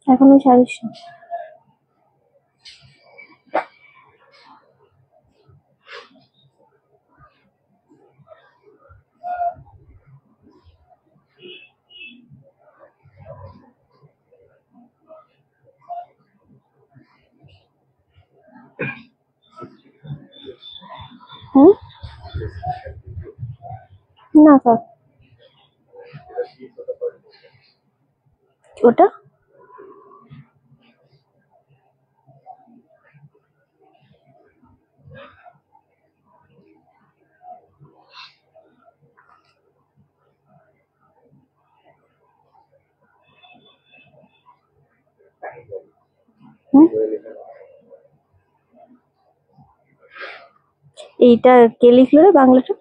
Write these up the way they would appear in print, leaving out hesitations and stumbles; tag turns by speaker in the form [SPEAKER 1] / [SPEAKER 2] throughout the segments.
[SPEAKER 1] এখনো ছাড়িস না। না থাক ওটা। এইটা কে লিখলো রে বাংলাটা?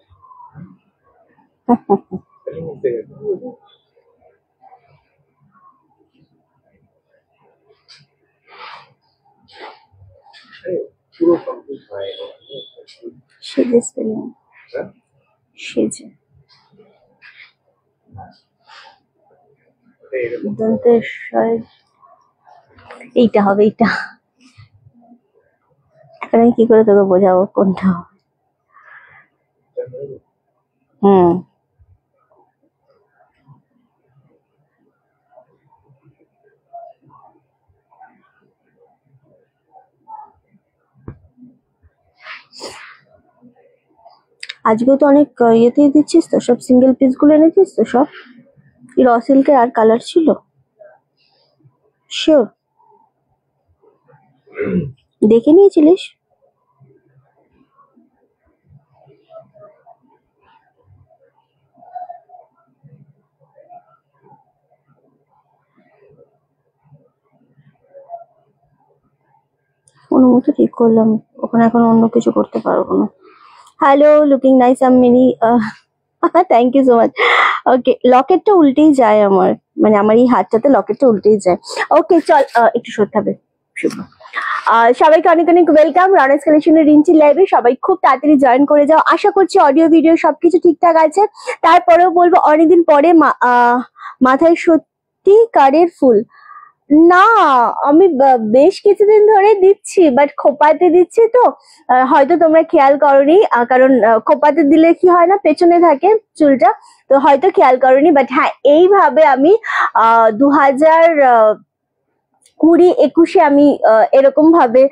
[SPEAKER 1] সেজে স্পেলিং সেজে এইটা হবে এইটা। এখন আমি কি করে তোকে বোঝাবো কোনটা? আজকেও তো অনেক ইয়েতেই দিচ্ছিস তো, সব সিঙ্গেল পিস গুলো এনেছিস তো সব? র সিল্কের আর কালার ছিল? শিওর দেখে নিয়েছিলিস? কোনো মতো ঠিক করলাম, ওখানে এখন অন্য কিছু করতে পারবো না। হ্যালো, লুকিং নাইস আম Mini, thank you so much. Okay, লকেটটা উল্টেই যায় আমার, মানে আমার এই হাতটাতে লকেটটা উল্টেই যায়। ওকে চল, একটু সরতে হবে। সবাইকে অনেক অনেক ওয়েলকাম রানার্স কালেকশনের রিঞ্চি লাইভে। সবাই খুব তাড়াতাড়ি জয়েন করে যাও। আশা করছি অডিও ভিডিও সবকিছু ঠিকঠাক আছে। তারপরেও বলবো, অনেকদিন পরে মাথায় সত্যি কারের ফুল না, আমি বেশ কিছুদিন ধরে দিচ্ছি, বাট খোপাতে দিচ্ছি তো হয়তো তোমরা খেয়াল করোনি, কারণ খোপাতে দিলে কি হয় না, পেছনে থাকে চুলটা, তো হয়তো খেয়াল করোনি। বাট হ্যাঁ, এইভাবে আমি 2020-21 আমি এরকম ভাবে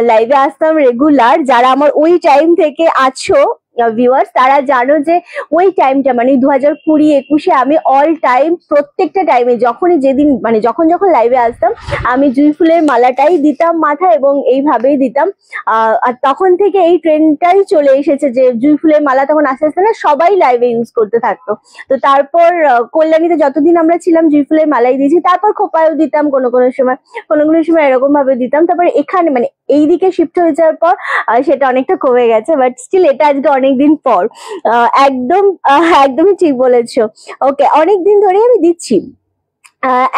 [SPEAKER 1] লাইভে আসতাম রেগুলার। যারা আমার ওই টাইম থেকে আছো ভিউয়ার্স, তারা জানো যে ওই টাইমটা মানে 2020-21 আমি অল টাইম প্রত্যেকটা টাইমে যখনই যেদিন মানে যখন যখন লাইভে আসতাম আমি জুঁই ফুলের মালাটাই দিতাম মাথায় এবং এইভাবেই দিতাম। আর তখন থেকে এই ট্রেন্ডটাই চলে এসেছে যে জুঁই ফুলের মালা তখন আস্তে আস্তে না সবাই লাইভে ইউজ করতে থাকতো। তো তারপর কল্যাণীতে যতদিন আমরা ছিলাম জুঁই ফুলের মালাই দিয়েছি, তারপর খোপায়ও দিতাম কোনো কোনো সময় এরকম ভাবে দিতাম। তারপরে এখানে মানে এইদিকে শিফট হয়ে যাওয়ার পর সেটা অনেকটা কমে গেছে, বাট স্টিল এটা আজকে অনেকদিন পর। একদমই ঠিক বলেছো। ওকে, অনেকদিন ধরে আমি দিচ্ছি,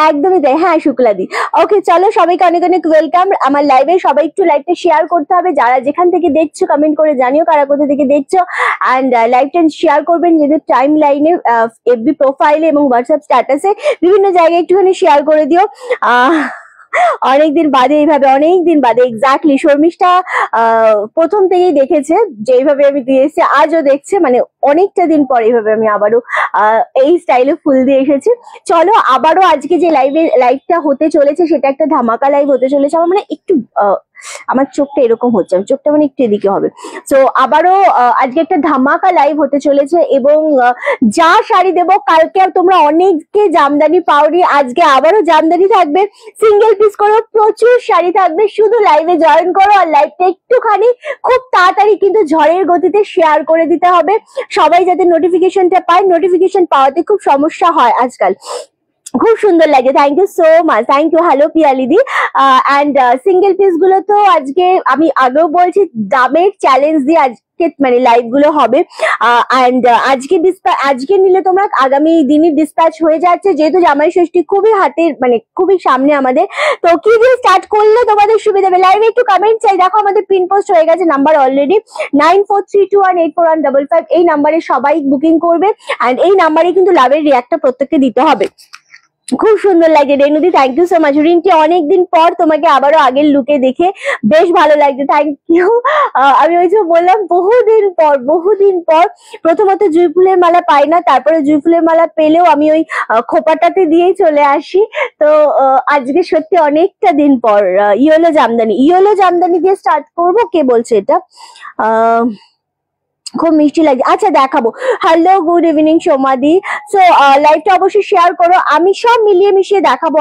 [SPEAKER 1] একদমই তাই। হ্যাঁ শুক্লাদি। ওকে চলো, সবাইকে অনেক অনেক ওয়েলকাম আমার লাইভে। সবাই একটু লাইভটা শেয়ার করতে হবে, যারা যেখান থেকে দেখছো কমেন্ট করে জানিও কারা কোথা থেকে দেখছো, অ্যান্ড লাইভটা শেয়ার করবেন নিজেদের টাইম লাইনে, এফবি প্রোফাইলে এবং হোয়াটসঅ্যাপ স্ট্যাটাসে, বিভিন্ন জায়গায় একটুখানি শেয়ার করে দিও। অনেকদিন বাদে, এইভাবে অনেকদিন বাদে এক্স্যাক্টলি শর্মিষ্ঠা প্রথম থেকেই দেখেছে যে এইভাবে আমি দিয়ে এসেছি, আজও দেখছে, মানে অনেকটা দিন পর এইভাবে আমি আবারও এই স্টাইলে ফুল দিয়ে এসেছি। চলো আবারও আজকে যে লাইভটা হতে চলেছে সেটা একটা ধামাকা লাইভ হতে চলেছে। আমার মানে একটু আমার চোখটা এরকম হচ্ছে, আমার চোখটা মানে একটু এদিকে হবে। তো আবারও আজকে একটা ধামাকা লাইভ হতে চলেছে এবং যা শাড়ি দেবো, কালকে তোমরা অনেকে জামদানি পাওনি, আজকে আবারও জামদানি থাকবে, সিঙ্গেল পিস করে প্রচুর শাড়ি থাকবে। শুধু লাইভে জয়েন করো আর লাইভটা একটুখানি খুব তাড়াতাড়ি কিন্তু ঝড়ের গতিতে শেয়ার করে দিতে হবে, সবাই যাতে নোটিফিকেশনটা পায়। নোটিফিকেশন পাওয়াতে খুব সমস্যা হয় আজকাল। খুব সুন্দর লাগে, thank you so much, thank you. Hello পিয়ালিদি। অ্যান্ড সিঙ্গেল পিস গুলো তো আজকে আমি আগেও বলছি দামের চ্যালেঞ্জ দিয়ে আজকে মানে লাইভ গুলো হবে, অ্যান্ড আজকে নিলে তোমরা আগামী দিনই ডিসপ্যাচ হয়ে যাচ্ছে, যেহেতু জামাই ষষ্ঠী খুবই হাতের মানে খুবই সামনে আমাদের। তো কি দিয়ে স্টার্ট করলে তোমাদের সুবিধা হবে? লাইভে একটু কমেন্ট চাই। দেখো আমাদের পিন পোস্ট হয়ে গেছে নাম্বার অলরেডি 9432184155, এই নাম্বারে সবাই বুকিং করবে, অ্যান্ড এই নাম্বারে কিন্তু লাভের রিয়াক্টটা প্রত্যেককে দিতে হবে। খুব সুন্দর লাগে রেনুদি, thank you so much. Rinti অনেকদিন পর তোমাকে আবারও আগের লুকে দেখে বেশ ভালো লাগছে, থ্যাংক ইউ। আমি ওই যে বললাম বহুদিন পর প্রথমত জুঁই ফুলের মালা পাই না, তারপরে জুঁই ফুলের মালা পেলেও আমি ওই খোপাটাতে দিয়েই চলে আসি। তো আজকে সত্যি অনেকটা দিন পর ইয়েলো জামদানি দিয়ে স্টার্ট করবো। কে বলছে এটা? খুব মিষ্টি লাগছে। আচ্ছা দেখাবো। হ্যালো, গুড ইভিনিং সোমাদি। সো লাইভটা অবশ্যই শেয়ার করো, আমি সব মিলিয়ে মিশিয়ে দেখাবো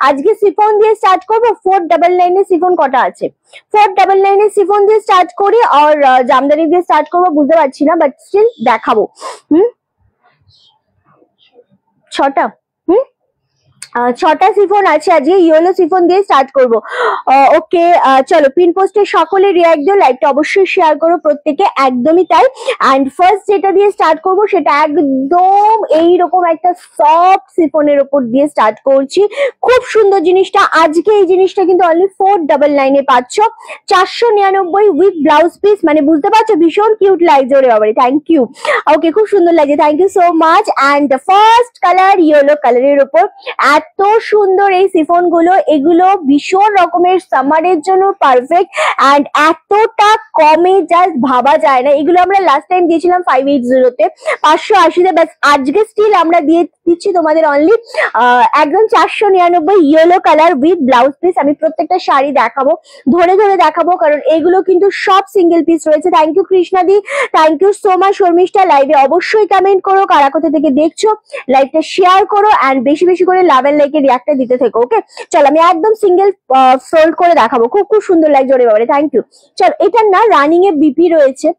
[SPEAKER 1] আজকে শিফন দিয়ে স্টার্ট করবো। 499 এর শিফন কটা আছে? 499 এর শিফন দিয়ে স্টার্ট করি আর জামদানি দিয়ে স্টার্ট করবো, বুঝতে পারছি না, বাট স্টিল দেখাবো। 6টা। 6টা শিফন আছে আজকে, ইয়েলো শিফন দিয়ে স্টার্ট করবো। ওকে, চলো পিন পোস্টে সকলে রিয়াক্ট দিও, লাইভটা অবশ্যই শেয়ার করো প্রত্যেকে, একদমই তাই। অ্যান্ড ফার্স্ট যেটা দিয়ে স্টার্ট করবো সেটা একদম এইরকম একটা সফট শিফনের উপর দিয়ে স্টার্ট করছি। খুব সুন্দর জিনিসটা, আজকে এই জিনিসটা কিন্তু অনলি 499 এ পাচ্ছ, 499 উইথ ব্লাউজ পিস, মানে বুঝতে পারছো ভীষণ কিউট লাগছে। ওরে বাবারে, থ্যাংক ইউ। ওকে, খুব সুন্দর লাগছে, thank you so much. And first colour yellow কালারের উপর এত সুন্দর এই শিফন গুলো, এগুলো ভীষণ রকমের সামারের জন্য পারফেক্ট। অ্যান্ড এতটা কমে জাস্ট ভাবা যায় না। এগুলো আমরা লাস্ট টাইম দিয়েছিলাম 580 তে, 580 তে, বাট আজকে স্টিল আমরা দিচ্ছি তোমাদের অনলি একদম 499 yellow colour with blouse piece. আমি প্রত্যেকটা শাড়ি দেখাবো, ধরে ধরে দেখাবো, কারণ এগুলো কিন্তু সব সিঙ্গেল পিস রয়েছে। থ্যাংক ইউ কৃষ্ণাদি, thank you so much. Sharmistha, লাইভে অবশ্যই কমেন্ট করো কারা কোথা থেকে দেখছো, লাইভটা শেয়ার করো অ্যান্ড বেশি বেশি করে লাভ এন্ড লাইকের রিয়াক্টটা দিতে থেকো। ওকে, চলো আমি একদম সিঙ্গেল ফোল্ড করে দেখাবো, খুব খুব সুন্দর লাগছে। ওরে বাবারে, থ্যাংক ইউ। চলো, এটার না রানিং এ বিপি রয়েছে,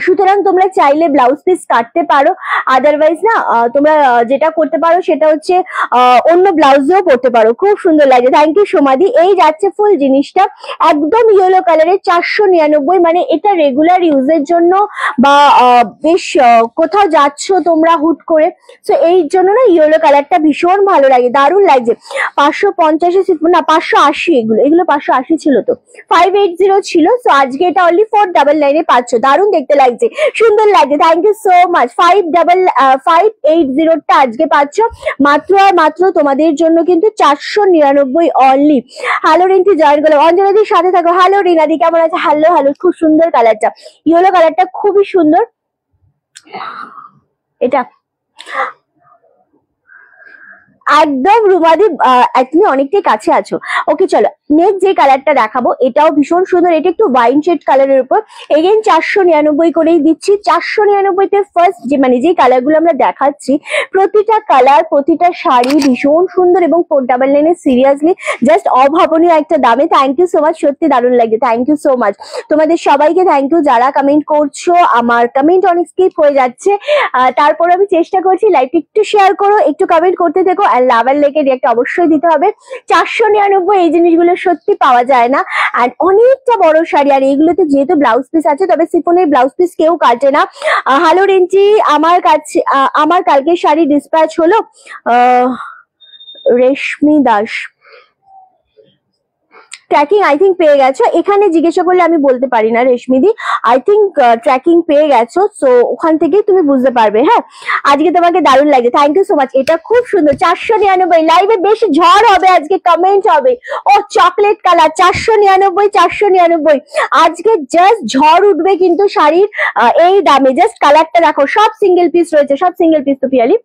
[SPEAKER 1] সুতরাং তোমরা চাইলে ব্লাউজ পিস কাটতে পারো, আদারওয়াইজ না তোমরা যেটা করতে পারো সেটা হচ্ছে অন্য ব্লাউজেও পরতে পারো। খুব সুন্দর লাগে, থ্যাংক ইউ সোমাদি। এই যাচ্ছে ফুল জিনিসটা একদম ইয়েলো কালারের 499, মানে এটা রেগুলার ইউজের জন্য বা বেশ কোথাও যাচ্ছ তোমরা হুট করে, তো এই জন্য না ইয়েলো কালারটা ভীষণ ভালো লাগে, দারুণ লাগছে। 550 না 580, এগুলো 580 ছিল তো, 580 ছিল। তো আজকে এটা অনলি 499 এ পাচ্ছ, দারুণ দেখতে লাগছে, সুন্দর লাগছে, থ্যাংক ইউ সো মাচ। 580টা আজকে পাচ্ছ মাত্র আর মাত্র তোমাদের জন্য কিন্তু 499 অনলি। হ্যালো রিন্টি, জয়েন করলাম। অঞ্জনাদির সাথে থাকো। হ্যালো রিনাদি, কেমন আছে? হ্যালো হ্যালো, খুব সুন্দর কালারটা, ইয়েলো কালারটা খুবই সুন্দর। এটা একদম রুমাদি, তুমি অনেকটাই কাছে আছো। ওকে, চলো নেক্সট যে কালারটা দেখাবো এটাও ভীষণ সুন্দর, এটা একটু ওয়াইন শেড কালারের উপর, এগেন 499 করেই দিচ্ছি। 499 তে ফার্স্ট যে কালার গুলো আমরা দেখাচ্ছি, প্রতিটা কালার প্রতিটা শাড়ি ভীষণ সুন্দর এবং 499 সিরিয়াসলি জাস্ট অভাবনীয় একটা দামে। থ্যাংক ইউ সো মাচ, সত্যি দারুণ লাগে, থ্যাংক ইউ সো মাচ তোমাদের সবাইকে, থ্যাংক ইউ যারা কমেন্ট করছো। আমার কমেন্ট অনেক স্কিপ হয়ে যাচ্ছে, তারপর আমি চেষ্টা করছি লাইভটা একটু শেয়ার করো, একটু কমেন্ট করতে থেকো, লাভ এন্ড লাইকের রিয়াক্ট অবশ্যই দিতে হবে। 499 এই জিনিসগুলো সত্যি পাওয়া যায় না, আর অনেকটা বড় শাড়ি, আর এইগুলোতে যেহেতু ব্লাউজ পিস আছে, তবে শিফনের ব্লাউজ পিস কেউ কাটে না। হ্যালো রিঞ্চি, আমার কালকে শাড়ি ডিসপ্যাচ হলো। রেশমি দাস, ট্র্যাকিং আই থিঙ্ক পেয়ে গেছো, এখানে জিজ্ঞাসা করলে আমি বলতে পারি না রেশমিদি, আই থিঙ্ক ট্র্যাকিং পেয়ে গেছো, সো ওখান থেকেই তুমি বুঝতে পারবে। হ্যাঁ, আজকে তোমাকে দারুণ লাগছে, থ্যাংক ইউ সো মাচ। এটা খুব সুন্দর, 499, লাইভে বেশি ঝড় হবে আজকে, কমেন্ট হবে। ও চকলেট কালার, 499, আজকে জাস্ট ঝড় উঠবে কিন্তু শাড়ির এই দামে। জাস্ট কালারটা দেখো, সব সিঙ্গেল পিস রয়েছে, সব সিঙ্গেল পিস তো পিয়ালি।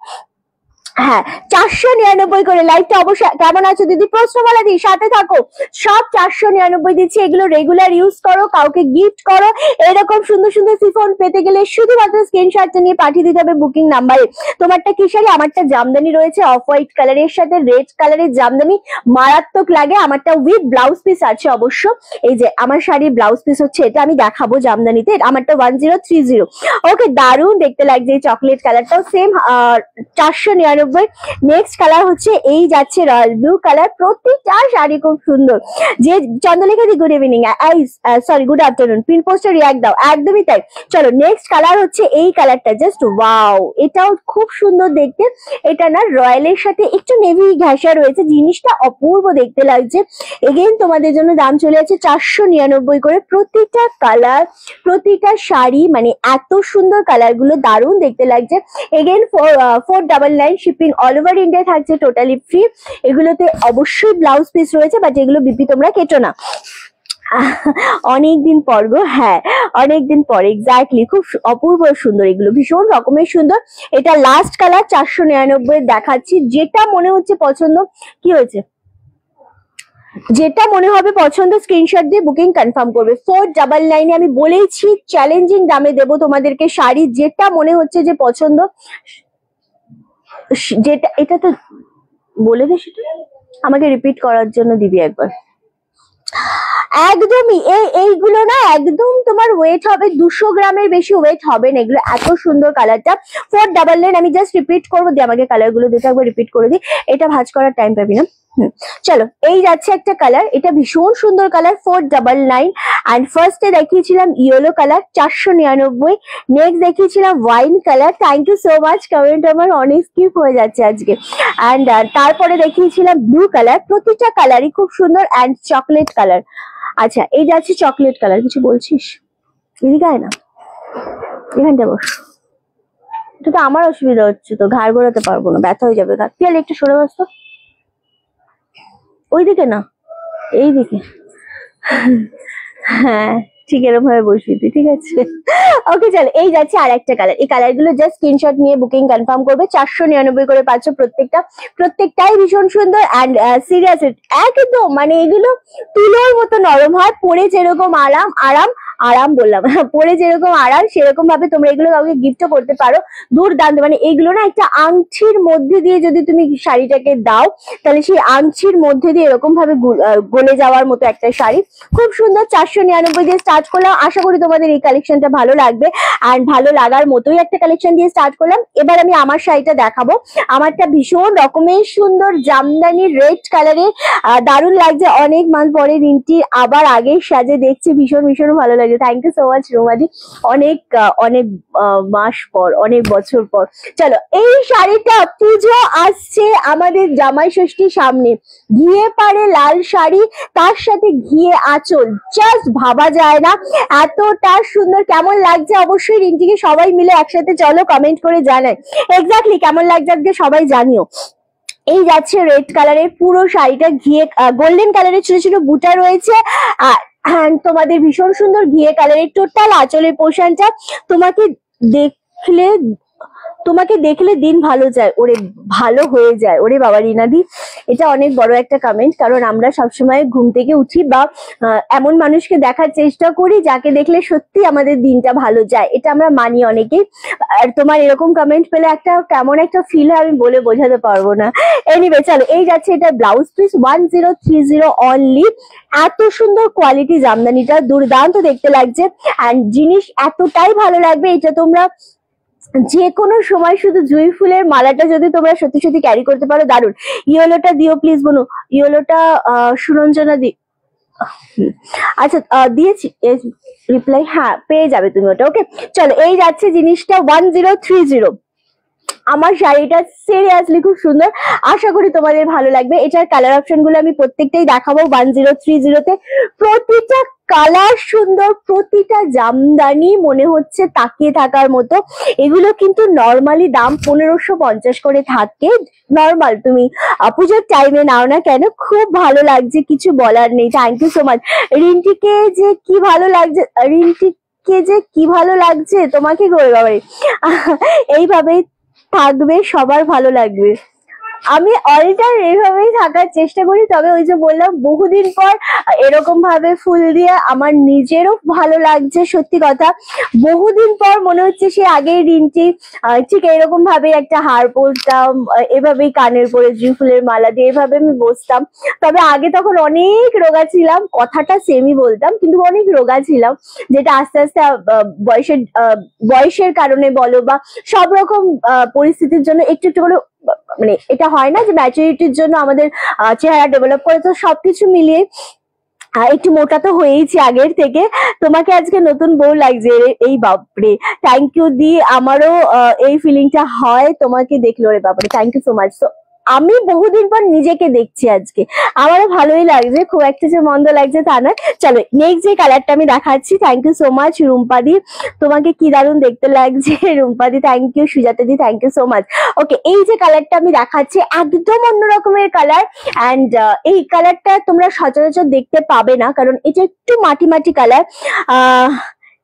[SPEAKER 1] হ্যাঁ, 499 করে। লাইভটা অবশ্যই, কেমন আছো দিদি? প্রশ্নমালা দি, সাথে থাকো। সব 499 দিচ্ছি, এগুলো রেগুলার ইউজ করো, কাউকে গিফট করো। এরকম সুন্দর সুন্দর শিফন পেতে গেলে শুধুমাত্র স্ক্রিনশটটা নিয়ে পাঠিয়ে দিতে হবে বুকিং নাম্বারে। তোমারটা কি শাড়ি? আমারটা জামদানি রয়েছে, অফ হোয়াইট কালারের সাথে রেড কালারের জামদানি, মারাত্মক লাগে। আমারটা উইথ ব্লাউজ পিস আছে অবশ্য। এই যে আমার শাড়ির ব্লাউজ পিস হচ্ছে এটা, আমি দেখাবো জামদানিতে, আমারটা 1030। ওকে, দারুণ দেখতে লাগছে। এই চকলেট কালারটাও সেম 499। নেক্সট কালার হচ্ছে এই যাচ্ছে রয়্যাল ব্লু কালার, প্রতিটা শাড়ি খুব সুন্দর। যে Chandralekha di, good evening, sorry good afternoon, pin পোস্টে রিয়াক্ট দাও, একদমই তাই। চলো নেক্সট কালার হচ্ছে এই কালারটা, জাস্ট ওয়াও, এটাও খুব সুন্দর দেখতে। এটা না রয়্যালের সাথে একটু নেভি ঘেঁষা রয়েছে, জিনিসটা অপূর্ব দেখতে লাগছে। এগেন তোমাদের জন্য দাম চলে আছে 499 করে। প্রতিটা কালার প্রতিটা শাড়ি, মানে এত সুন্দর কালার গুলো, দারুণ দেখতে লাগছে। Again 499 shipping all over India থাকছে, টোটালি ফ্রি। এগুলোতে অবশ্যই ব্লাউজ পিস রয়েছে, বাট এগুলো বিপি তোমরা কেটো না। অনেকদিন পর গো, হ্যাঁ অনেকদিন পর, এক্স্যাক্টলি। খুব অপূর্ব সুন্দর, এগুলো ভীষণ রকমের সুন্দর। এটা লাস্ট কালার 499 দেখাচ্ছি। যেটা মনে হচ্ছে পছন্দ, কি হয়েছে, যেটা মনে হবে পছন্দ স্ক্রিনশট দিয়ে বুকিং কনফার্ম করবে। 499 আমি বলেছি চ্যালেঞ্জিং দামে দেবো তোমাদেরকে শাড়ি। যেটা মনে হচ্ছে যে পছন্দ, যেটা, এটা তো বলে দে, সেটা আমাকে রিপিট করার জন্য দিবি একবার। একদমই এইগুলো না একদম তোমার ওয়েট হবে 200 গ্রামের বেশি ওয়েট হবে না। এগুলো এত সুন্দর কালারটা 499। আমি জাস্ট রিপিট করবো, দিয়ে আমাকে কালার গুলো দিতে একবার রিপিট করে দিই, এটা ভাঁজ করার টাইম পাবি না। চলো, এই যাচ্ছে একটা কালার, এটা ভীষণ সুন্দর কালার 499। অ্যান্ড ফার্স্টে দেখিয়েছিলাম ইয়েলো কালার 499। নেক্সট দেখিয়েছিলাম wine colour, thank you so much, comment আমার অনেক স্কিপ হয়ে যাচ্ছে আজকে। অ্যান্ড তারপরে দেখিয়েছিলাম ব্লু কালার, প্রতিটা কালারই খুব সুন্দর। And chocolate colour. আচ্ছা, এই যাচ্ছে চকলেট কালার। কিছু বলছিস? এদিকে আয় না, এখানটা বস। এটা তো আমার অসুবিধা হচ্ছে, তো ঘাড় ঘোরাতে পারবো না, ব্যথা হয়ে যাবে ঘাড়। তুই একটু সরে বস তো, ওইদিকে না, এইদিকে। হ্যাঁ ঠিক, এরকম ভাবে বসবি তুই, ঠিক আছে? ওকে চলো, এই যাচ্ছে আর একটা কালার। এই কালার গুলো জাস্ট স্ক্রিনশট নিয়ে বুকিং কনফার্ম করবে। 499 করে পাচ্ছ প্রত্যেকটা, প্রত্যেকটাই ভীষণ সুন্দর। অ্যান্ড সিরিয়াস একদম, মানে এগুলো তুলোর মতো নরম হয়, পরে যেরকম আরাম আরাম বললাম, পরে যেরকম আরাম সেরকম ভাবে তোমরা এগুলো কাউকে গিফটও করতে পারো। দুর্দান্ত, মানে এইগুলো না একটা আংটির মধ্যে দিয়ে যদি তুমি শাড়িটাকে দাও, তাহলে সেই আংটির মধ্যে দিয়ে এরকম ভাবে গলে যাওয়ার মতো একটা শাড়ি, খুব সুন্দর। 499 দিয়ে স্টার্ট করলাম, আশা করি তোমাদের এই কালেকশনটা ভালো লাগবে। অ্যান্ড ভালো লাগার মতোই একটা কালেকশন দিয়ে স্টার্ট করলাম। এবার আমি আমার শাড়িটা দেখাবো। আমারটা ভীষণ রকমের সুন্দর জামদানি রেড কালারের, দারুণ লাগছে। অনেক মাস পরে রিন্টি আবার আগের সাজে দেখছি, ভীষণ ভীষণ ভালো লাগছে। থ্যাংক ইউ সো মাচ রোমাদি, অনেক অনেক মাস পর, অনেক বছর পর। চলো, এই শাড়িটা, পুজো আসছে আমাদের, জামাই ষষ্ঠীর সামনে, ঘিয়ে পাড়ে লাল শাড়ি, তার সাথে ঘিয়ে আঁচল, জাস্ট ভাবা যায় না এতটা সুন্দর। কেমন লাগছে অবশ্যই রিন্টিকে সবাই মিলে একসাথে চলো কমেন্ট করে জানাই এক্স্যাক্টলি কেমন লাগছে আজকে, সবাই জানিও। এই যাচ্ছে রেড কালারের পুরো শাড়িটা, ঘিয়ে গোল্ডেন কালারের ছোট ছোট বুটা রয়েছে। তোমাদের ভীষণ সুন্দর ঘিয়ে কালারের টোটাল আঁচলের পোর্শনটা। তোমাকে দেখলে দিন ভালো যায়, ওরে ভালো হয়ে যায়। ওরে বাবা রিনাদি, এটা অনেক বড় একটা কমেন্ট, কারণ আমরা সবসময় ঘুম থেকে উঠি বা এমন মানুষকে দেখার চেষ্টা করি যাকে দেখলে সত্যি আমাদের দিনটা ভালো যায়, এটা আমরা মানি অনেকেই। আর তোমার এরকম কমেন্ট পেলে একটা কেমন একটা ফিল হয়, আমি বলে বোঝাতে পারবো না। এনিওয়ে চলো, এই যাচ্ছে এটা ব্লাউজ পিস 1030 অনলি। এত সুন্দর কোয়ালিটি জামদানিটা, দুর্দান্ত দেখতে লাগছে। অ্যান্ড জিনিস এতটাই ভালো লাগবে, এটা তোমরা যে কোনো সময়, শুধু জুঁই ফুলের মালাটা যদি তোমরা সত্যি সত্যি ক্যারি করতে পারো, দারুণ। ইয়েলোটা দিও প্লিজ বনু, ইয়েলোটা সুরঞ্জনা দি। আচ্ছা দিয়েছি রিপ্লাই, হ্যাঁ পেয়ে যাবে তুমি ওটা। ওকে চলো, এই যাচ্ছে জিনিসটা 1030। আমার শাড়িটা সিরিয়াসলি খুব সুন্দর, আশা করি তোমাদের ভালো লাগবে। এটার কালার অপশন গুলো আমি প্রত্যেকটাই দেখাবো 1030-তে। প্রতিটা কালার সুন্দর, প্রতিটা জামদানি মনে হচ্ছে তাকিয়ে থাকার মতো। এগুলো কিন্তু নর্মালি দাম 1550 করে থাকে, নর্মাল তুমি পুজোর টাইমে নাও না কেন, খুব ভালো লাগছে, কিছু বলার নেই। Thank you so much. রিন্টিকে যে কি ভালো লাগছে, রিন্টিকে যে কি ভালো লাগছে তোমাকে করে বাবা, এইভাবেই থাকবে, সবার ভালো লাগবে। আমি অলটার এভাবেই থাকার চেষ্টা করি। তবে ওই যে বললাম, বহুদিন পর এরকম ভাবে ফুল দিয়ে আমার নিজেরও ভালো লাগছে, সত্যি কথা। বহুদিন পর মনে হচ্ছে সে আগের দিনটি ঠিক এরকম ভাবে একটা হার পরতাম, এভাবেই কানের পরে জুঁই ফুলের মালা দিয়ে এভাবে আমি বসতাম। তবে আগে তখন অনেক রোগা ছিলাম, কথাটা সেমই বলতাম, কিন্তু অনেক রোগা ছিলাম, যেটা আস্তে আস্তে বয়সের কারণে বলো বা সব রকম পরিস্থিতির জন্য একটু একটু করে, মানে এটা হয় না যে ম্যাচুরিটির জন্য আমাদের চেহারা ডেভেলপ করে, তো সবকিছু মিলিয়ে একটু মোটা তো হয়েইছি আগের থেকে। তোমাকে আজকে নতুন বউ লাগছে, এই বাপরে, থ্যাংক ইউ দি, আমারও এই ফিলিংটা হয় তোমাকে দেখলো রে বাপরে, থ্যাংক ইউ সো মাচ। আমি বহুদিন পর নিজেকে দেখছি আজকে, আমারও ভালোই লাগছে, খুব একটা যে মন্দ লাগছে তা নয়। চলো নেক্সট যে কালারটা আমি দেখাচ্ছি। থ্যাংক ইউ সো মাচ রুম্পাদি, তোমাকে কি দারুণ দেখতে লাগছে রুম্পাদি, thank you. Sujata di thank you so much. Okay, এই যে কালারটা আমি দেখাচ্ছি একদম অন্য রকমের কালার, অ্যান্ড এই কালারটা তোমরা সচরাচর দেখতে পাবে না, কারণ এটা একটু মাটি মাটি কালার।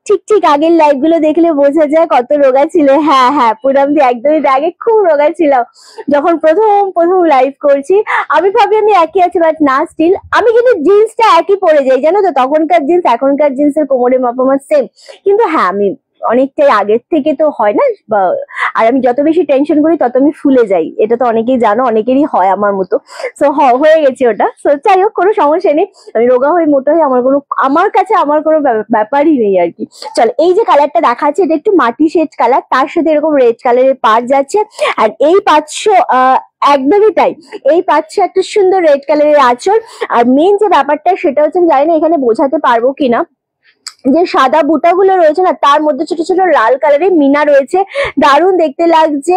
[SPEAKER 1] ঠিক ঠিক আগের লাইভ গুলো দেখলে বোঝা যায় কত রোগা ছিল। হ্যাঁ হ্যাঁ পুনম দি একদমই আগে খুব রোগা ছিল যখন প্রথম প্রথম লাইভ করছি। আমি ভাবি আমি একই আছি, বাট না, স্টিল আমি কিন্তু জিন্সটা একই পরে যাই, জানো তো, তখনকার জিন্স এখনকার জিন্সের কোমরের মাপামার সেম। কিন্তু হ্যাঁ আমি অনেকটাই আগের থেকে তো হয় না, আর আমি যত বেশি টেনশন করি তত আমি ফুলে যাই, এটা তো অনেকেই জানো, অনেকেরই হয় আমার মতো। সো হয়ে গেছে ওটা। সো যাই হোক, কোনো সমস্যা নেই, আমি রোগা হয়ে মোটা হয়ে আমার কাছে আমার কোনো ব্যাপারই নেই আর কি। চলো এই যে কালারটা দেখাচ্ছে, এটা একটু মাটি শেড কালার, তার সাথে এরকম রেড কালারের পাড় যাচ্ছে, আর এই পাচ্ছ একদমই তাই, এই পাচ্ছ একটা সুন্দর রেড কালারের আঁচল। আর মেন যে ব্যাপারটা সেটা হচ্ছে, আমি জানি না এখানে বোঝাতে পারবো কিনা, যে সাদা বুটাগুলো রয়েছে না, তার মধ্যে ছোট ছোট লাল কালারের মিনা রয়েছে, দারুণ দেখতে লাগছে।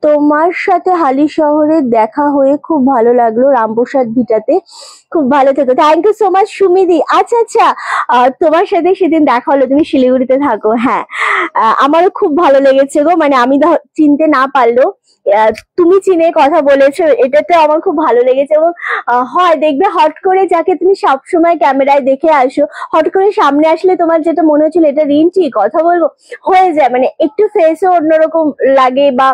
[SPEAKER 1] তোমার সাথে হালি শহরে দেখা হয়ে খুব ভালো লাগলো, রামপ্রসাদ ভিটাতে, খুব ভালো থেকো। থ্যাংক ইউ সো মাচ সুমিদি। আচ্ছা আচ্ছা, তোমার সাথে সেদিন দেখা হলো, তুমি শিলিগুড়িতে থাকো। হ্যাঁ, আমারও খুব ভালো লেগেছে গো, মানে আমি চিনতে না পারলেও তুমি চিনে কথা বলেছো, এটাতে আমার খুব ভালো লেগেছে। এবং হয় দেখবে হট করে যাকে তুমি সবসময় ক্যামেরায় দেখে আসো, হট করে সামনে আসলে তোমার যেটা মনে হচ্ছিল এটা রিন্টি কথা বলবো, হয়ে যায়, মানে একটু ফেসও অন্যরকম লাগে, বা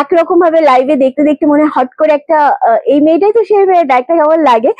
[SPEAKER 1] একরকম ভাবে লাইভে দেখতে দেখতে মনে হট করে একটা এই মেয়েটাই তো সেই মেয়েটা, একটা কেমন লাগে।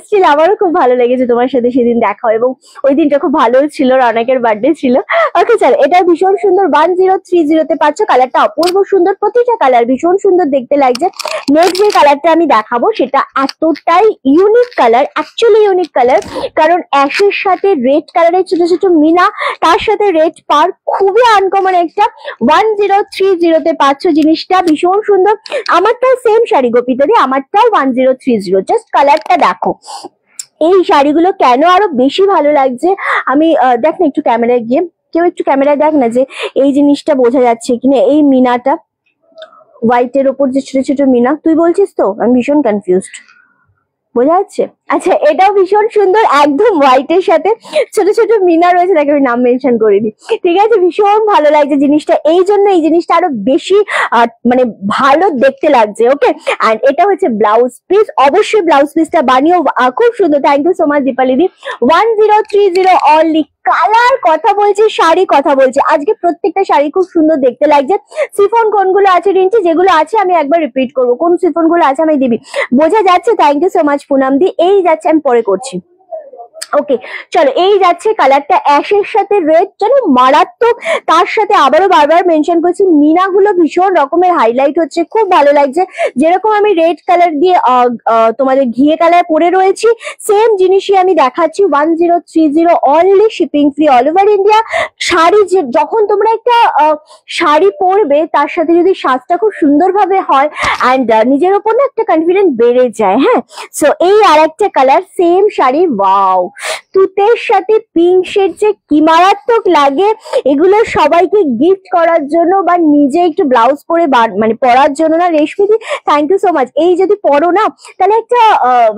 [SPEAKER 1] স্টিল আমারও খুব ভালো লেগেছে তোমার সাথে সেদিন দেখা, এবং ওই দিনটা খুব ভালো ছিল, রনকের বার্থডে ছিল। ওকে চল, এটা ভীষণ সুন্দর 1030-তে পাচ্ছ, কালারটা অপূর্ব সুন্দর, প্রতিটা কালার ভীষণ সুন্দর দেখতে লাগছে। নেক্সট যে কালারটা আমি দেখাবো সেটা এতটাই unique colour, actually unique colour, কারণ অ্যাশের সাথে রেড কালারের ছোট ছোট মিনা, তার সাথে রেড পার, খুবই আনকমন একটা। 1030-তে পাচ্ছ, জিনিসটা ভীষণ সুন্দর। আমারটাও সেম শাড়ি গোপিতাদি, আমারটাও 1030, জাস্ট কালারটা দেখো। এই শাড়িগুলো কেন আরো বেশি ভালো লাগছে, আমি দেখ না একটু ক্যামেরায় গিয়ে, কেউ একটু ক্যামেরায় দেখ না যে এই জিনিসটা বোঝা যাচ্ছে কিনা, এই মিনাটা হোয়াইটের ওপর যে ছোট ছোট মিনা, তুই বলছিস তো, আমি ভীষণ কনফিউজড, বোঝা যাচ্ছে? আচ্ছা, এটাও ভীষণ সুন্দর, একদম হোয়াইটের সাথে ছোট ছোট মিনা রয়েছে, তাকে আমি নাম মেনশন করিনি, ঠিক আছে? ভীষণ ভালো লাগছে জিনিসটা, এই জন্য এই জিনিসটা আরো বেশি মানে ভালো দেখতে লাগছে। ওকে, অ্যান্ড এটা হচ্ছে ব্লাউজ পিস, অবশ্যই ব্লাউজ পিসটা বানিয়েও খুব সুন্দর। Thank you so much Dipali দি। 1030 অনলি। কালার কথা বলছে, শাড়ি কথা বলছে, আজকে প্রত্যেকটা শাড়ি খুব সুন্দর দেখতে লাগছে। সিফন কোনগুলো আছে রিন্টি? যেগুলো আছে আমি একবার রিপিট করবো, কোন সিফন গুলো আছে আমি দিবি, বোঝা যাচ্ছে? Thank you so much Punam di. এই যাচ্ছে, আমি পরে করছি। ওকে চলো, এই যাচ্ছে কালারটা অ্যাশের সাথে রেড, যেন মারাত্মক। তার সাথে আবারও বারবার মেনশন করছি, মিনাগুলো ভীষণ রকমের হাইলাইট হচ্ছে, খুব ভালো লাগছে। যেরকম আমি রেড কালার দিয়ে তোমাদের ঘিয়ে কালার পরে রয়েছি, সেম জিনিসই আমি দেখাচ্ছি। 1030 only, shipping free all over India. Sari যখন তোমরা একটা শাড়ি পরবে, তার সাথে যদি সাজটা খুব সুন্দরভাবে হয়, অ্যান্ড নিজের ওপর না একটা কনফিডেন্স বেড়ে যায়। হ্যাঁ, সো এই আর একটা কালার, সেম শাড়ি, ওয়াও, তুতের সাথে পিঙ্ক শেড যে কি মারাত্মক লাগে। এগুলো সবাইকে গিফট করার জন্য, বা নিজে একটু ব্লাউজ পরে মানে পরার জন্য না, রেশমিদি থ্যাংক ইউ সো মাচ। এই যদি পরো না, তাহলে একটা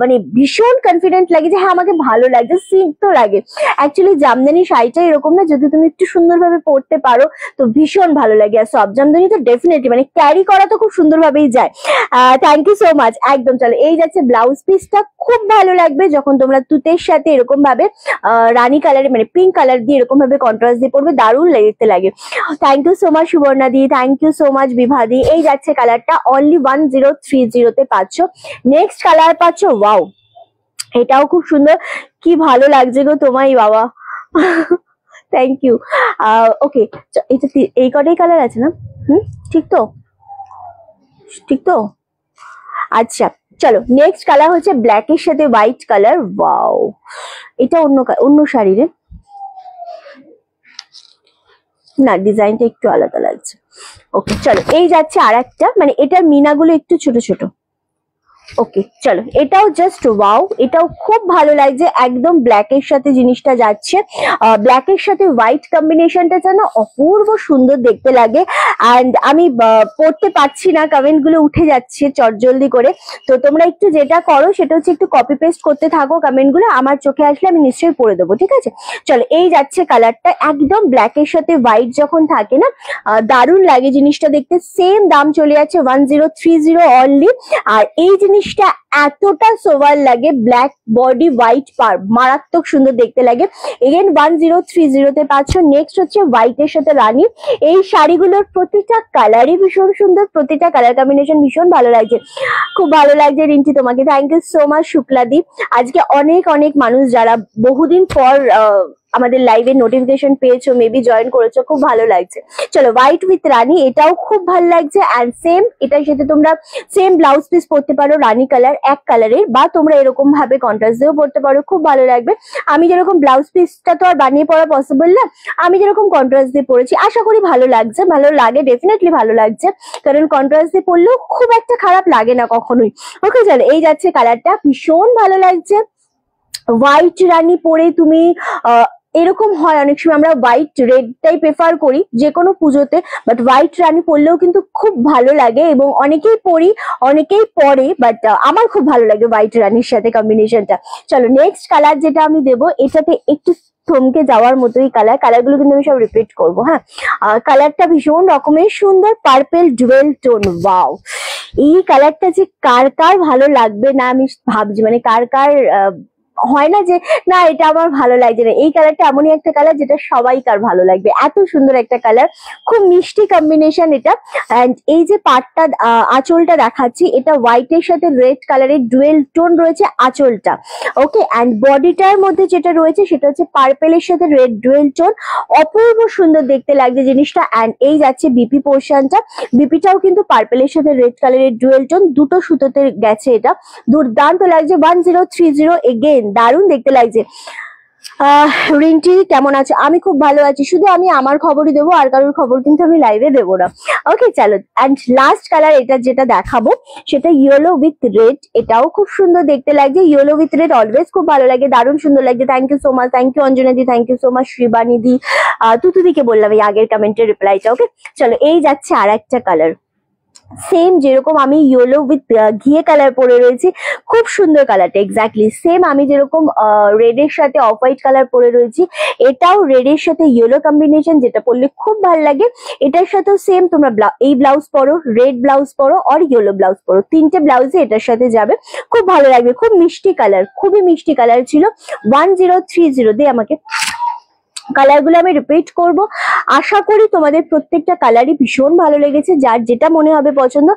[SPEAKER 1] মানে ভীষণ কনফিডেন্ট লাগে যে হ্যাঁ আমাকে ভালো লাগছে, সিক্ত লাগে। অ্যাকচুয়ালি জামদানি শাড়িটা এরকম না, যদি তুমি একটু সুন্দরভাবে পরতে পারো তো ভীষণ ভালো লাগে। আর সব জামদানি তো ডেফিনেটলি মানে ক্যারি করা তো খুব সুন্দরভাবেই যায়। Thank you so much. একদম চলো, এই যাচ্ছে ব্লাউজ পিসটা, খুব ভালো লাগবে যখন তোমরা তুতের সাথে এরকম ভাবে রানী কালারে মানে পিঙ্ক কালার দিয়ে এরকম ভাবে কন্ট্রাস্ট দিয়ে পড়বে, দারুণ দেখতে লাগে। Thank you so much Subarna di, thank you so much Bibha di. এই যাচ্ছে কালারটা, অনলি 1030-তে পাচ্ছ। নেক্সট কালার পাচ্ছ, ওয়াও, এটাও খুব সুন্দর, কি ভালো লাগছে গো তোমায় বাবা থ্যাংক ইউ। ওকে, এটা এই কটাই কালার আছে না? ঠিক তো, ঠিক তো? আচ্ছা চলো, নেক্সট কালার হচ্ছে ব্ল্যাক এর সাথে হোয়াইট কালার, ওয়াও, এটা অন্য শাড়ি রে, না ডিজাইনটা একটু আলাদা লাগছে। ওকে চলো, এই যাচ্ছে আর একটা, মানে এটার মিনাগুলো একটু ছোট ছোট, ওকে চলো, এটাও জাস্ট ওয়াও, এটাও খুব ভালো লাগছে, একদম ব্ল্যাকের সাথে জিনিসটা যাচ্ছে, ব্ল্যাকের সাথে হোয়াইট কম্বিনেশনটা যেন অপূর্ব সুন্দর দেখতে লাগে। অ্যান্ড আমি পড়তে পারছি না, কমেন্ট গুলো উঠে যাচ্ছে চটজলদি করে, তো তোমরা একটু যেটা করো সেটা হচ্ছে একটু কপি পেস্ট করতে থাকো কমেন্ট গুলো, আমার চোখে আসলে আমি নিশ্চয়ই পড়ে দেবো, ঠিক আছে? চলো, এই যাচ্ছে কালারটা, একদম ব্ল্যাকের সাথে হোয়াইট যখন থাকে না, দারুণ লাগে জিনিসটা দেখতে। সেম দাম চলে যাচ্ছে 1030 অনলি। আর এই জিনিসটা এতটা সোভার লাগে, ব্ল্যাক বডি হোয়াইট পার, মারাত্মক সুন্দর দেখতে লাগে। এগেন 1030 পাচ্ছ। নেক্সট হচ্ছে হোয়াইটের সাথে রানী। এই শাড়িগুলোর প্রতিটা কালারই ভীষণ সুন্দর, প্রতিটা কালার কম্বিনেশন ভীষণ ভালো লাগছে, খুব ভালো লাগছে রিন্টি তোমাকে, থ্যাংক ইউ সো মাচ শুক্লাদি। আজকে অনেক অনেক মানুষ যারা বহুদিন পর আমাদের লাইভে নোটিফিকেশন পেয়েছো, মেবি জয়েন করেছো, খুব ভালো লাগছে। চলো, হোয়াইট উইথ রানী, এটাও খুব ভালো লাগছে। অ্যান্ড সেম এটার সাথে তোমরা সেম ব্লাউজ পিস পরতে পারো রানী কালার, এক কালারের, বা তোমরা এরকম ভাবে কন্ট্রাস্ট দিয়েও পরতে পারো, খুব ভালো লাগবে। আমি যেরকম ব্লাউজ পিসটা তো আর বানিয়ে পরা পসিবল না, আমি যেরকম কন্ট্রাস্ট দিয়ে পরেছি, আশা করি ভালো লাগছে, ভালো লাগে, ডেফিনেটলি ভালো লাগছে, কারণ কন্ট্রাস্ট দিয়ে পরলেও খুব একটা খারাপ লাগে না কখনোই। ওকে চলো, এই যাচ্ছে কালারটা, ভীষণ ভালো লাগছে। হোয়াইট রানী পরে তুমি এরকম হয় অনেক সময় আমরা হোয়াইট রেডটাই প্রেফার করি যে কোনো পুজোতে, বাট হোয়াইট রানী পরলেও কিন্তু খুব ভালো লাগে, এবং অনেকেই পরি, অনেকেই পরে, বাট আমার খুব ভালো লাগে হোয়াইট রানীর সাথে কম্বিনেশনটা। চলো, নেক্সট কালার যেটা আমি দেবো, এটাতে একটু থমকে যাওয়ার মতোই কালার, কালারগুলো কিন্তু আমি সব রিপিট করবো। হ্যাঁ, কালারটা ভীষণ রকমের সুন্দর, পার্পেল ডুয়েল টোন, ওয়াও। এই কালারটা যে কার কার ভালো লাগবে না আমি ভাবছি, মানে কার কার হয় না যে না এটা আমার ভালো লাগছে না, এই কালারটা এমনই একটা কালার যেটা সবাইকার ভালো লাগবে, এত সুন্দর একটা কালার, খুব মিষ্টি কম্বিনেশন এটা। এন্ড এই যে পাটটা আঁচলটা দেখাচ্ছি, এটা হোয়াইটের সাথে রেড কালারের ডুয়েল টোন রয়েছে আঁচলটা, ওকে। এন্ড বডিটার মধ্যে যেটা রয়েছে সেটা হচ্ছে পার্পেলের সাথে রেড ডুয়েল টোন, অপূর্ব সুন্দর দেখতে লাগছে জিনিসটা। এন্ড এই যাচ্ছে বিপি পোর্শনটা, বিপিটাও কিন্তু পার্পেলের সাথে রেড কালারের ডুয়েল টোন, দুটো সুতোতে গেছে, এটা দুর্দান্ত লাগছে। 1030 এগেন, দারুণ দেখতে লাগছে। রিন্টি কেমন আছে? আমি খুব ভালো আছি, শুধু আমি আমার খবরই দেবো, আর কারোর খবর কিন্তু আমি লাইভে দেবো না। ওকে চলো, অ্যান্ড লাস্ট কালার এটা যেটা দেখাবো সেটা ইয়েলো উইথ রেড, এটাও খুব সুন্দর দেখতে লাগছে। ইয়েলো উইথ রেড অলওয়েজ খুব ভালো লাগে, দারুণ সুন্দর লাগছে। Thank you so much, thank you Anjana di, thank you so much Sribani di, তুতুদিকে বললাম এই আগের কমেন্টের রিপ্লাইটা। ওকে চলো, এই যাচ্ছে আর একটা কালার, সেম যেরকম আমি ইয়েলো উইথ ঘিয়ে কালার পরে রয়েছি, খুব সুন্দর কালারটা, এক্স্যাক্টলি সেম আমি যেরকম রেড এর সাথে অফ হোয়াইট কালার পরে রয়েছি, এটাও রেড এর সাথে ইয়েলো কম্বিনেশন, যেটা পরলে খুব ভালো লাগে। এটার সাথেও সেম তোমরা এই ব্লাউজ পরো, রেড ব্লাউজ পরো, আর ইয়েলো ব্লাউজ পরো, তিনটে ব্লাউজে এটার সাথে যাবে, খুব ভালো লাগবে। খুব মিষ্টি কালার, খুবই মিষ্টি কালার ছিল। 1030 দিয়ে আমাকে কালারগুলো আমি রিপিট করব, আশা করি তোমাদের প্রত্যেকটা কালারই ভীষণ ভালো লেগেছে। যার যেটা মনে হবে পছন্দ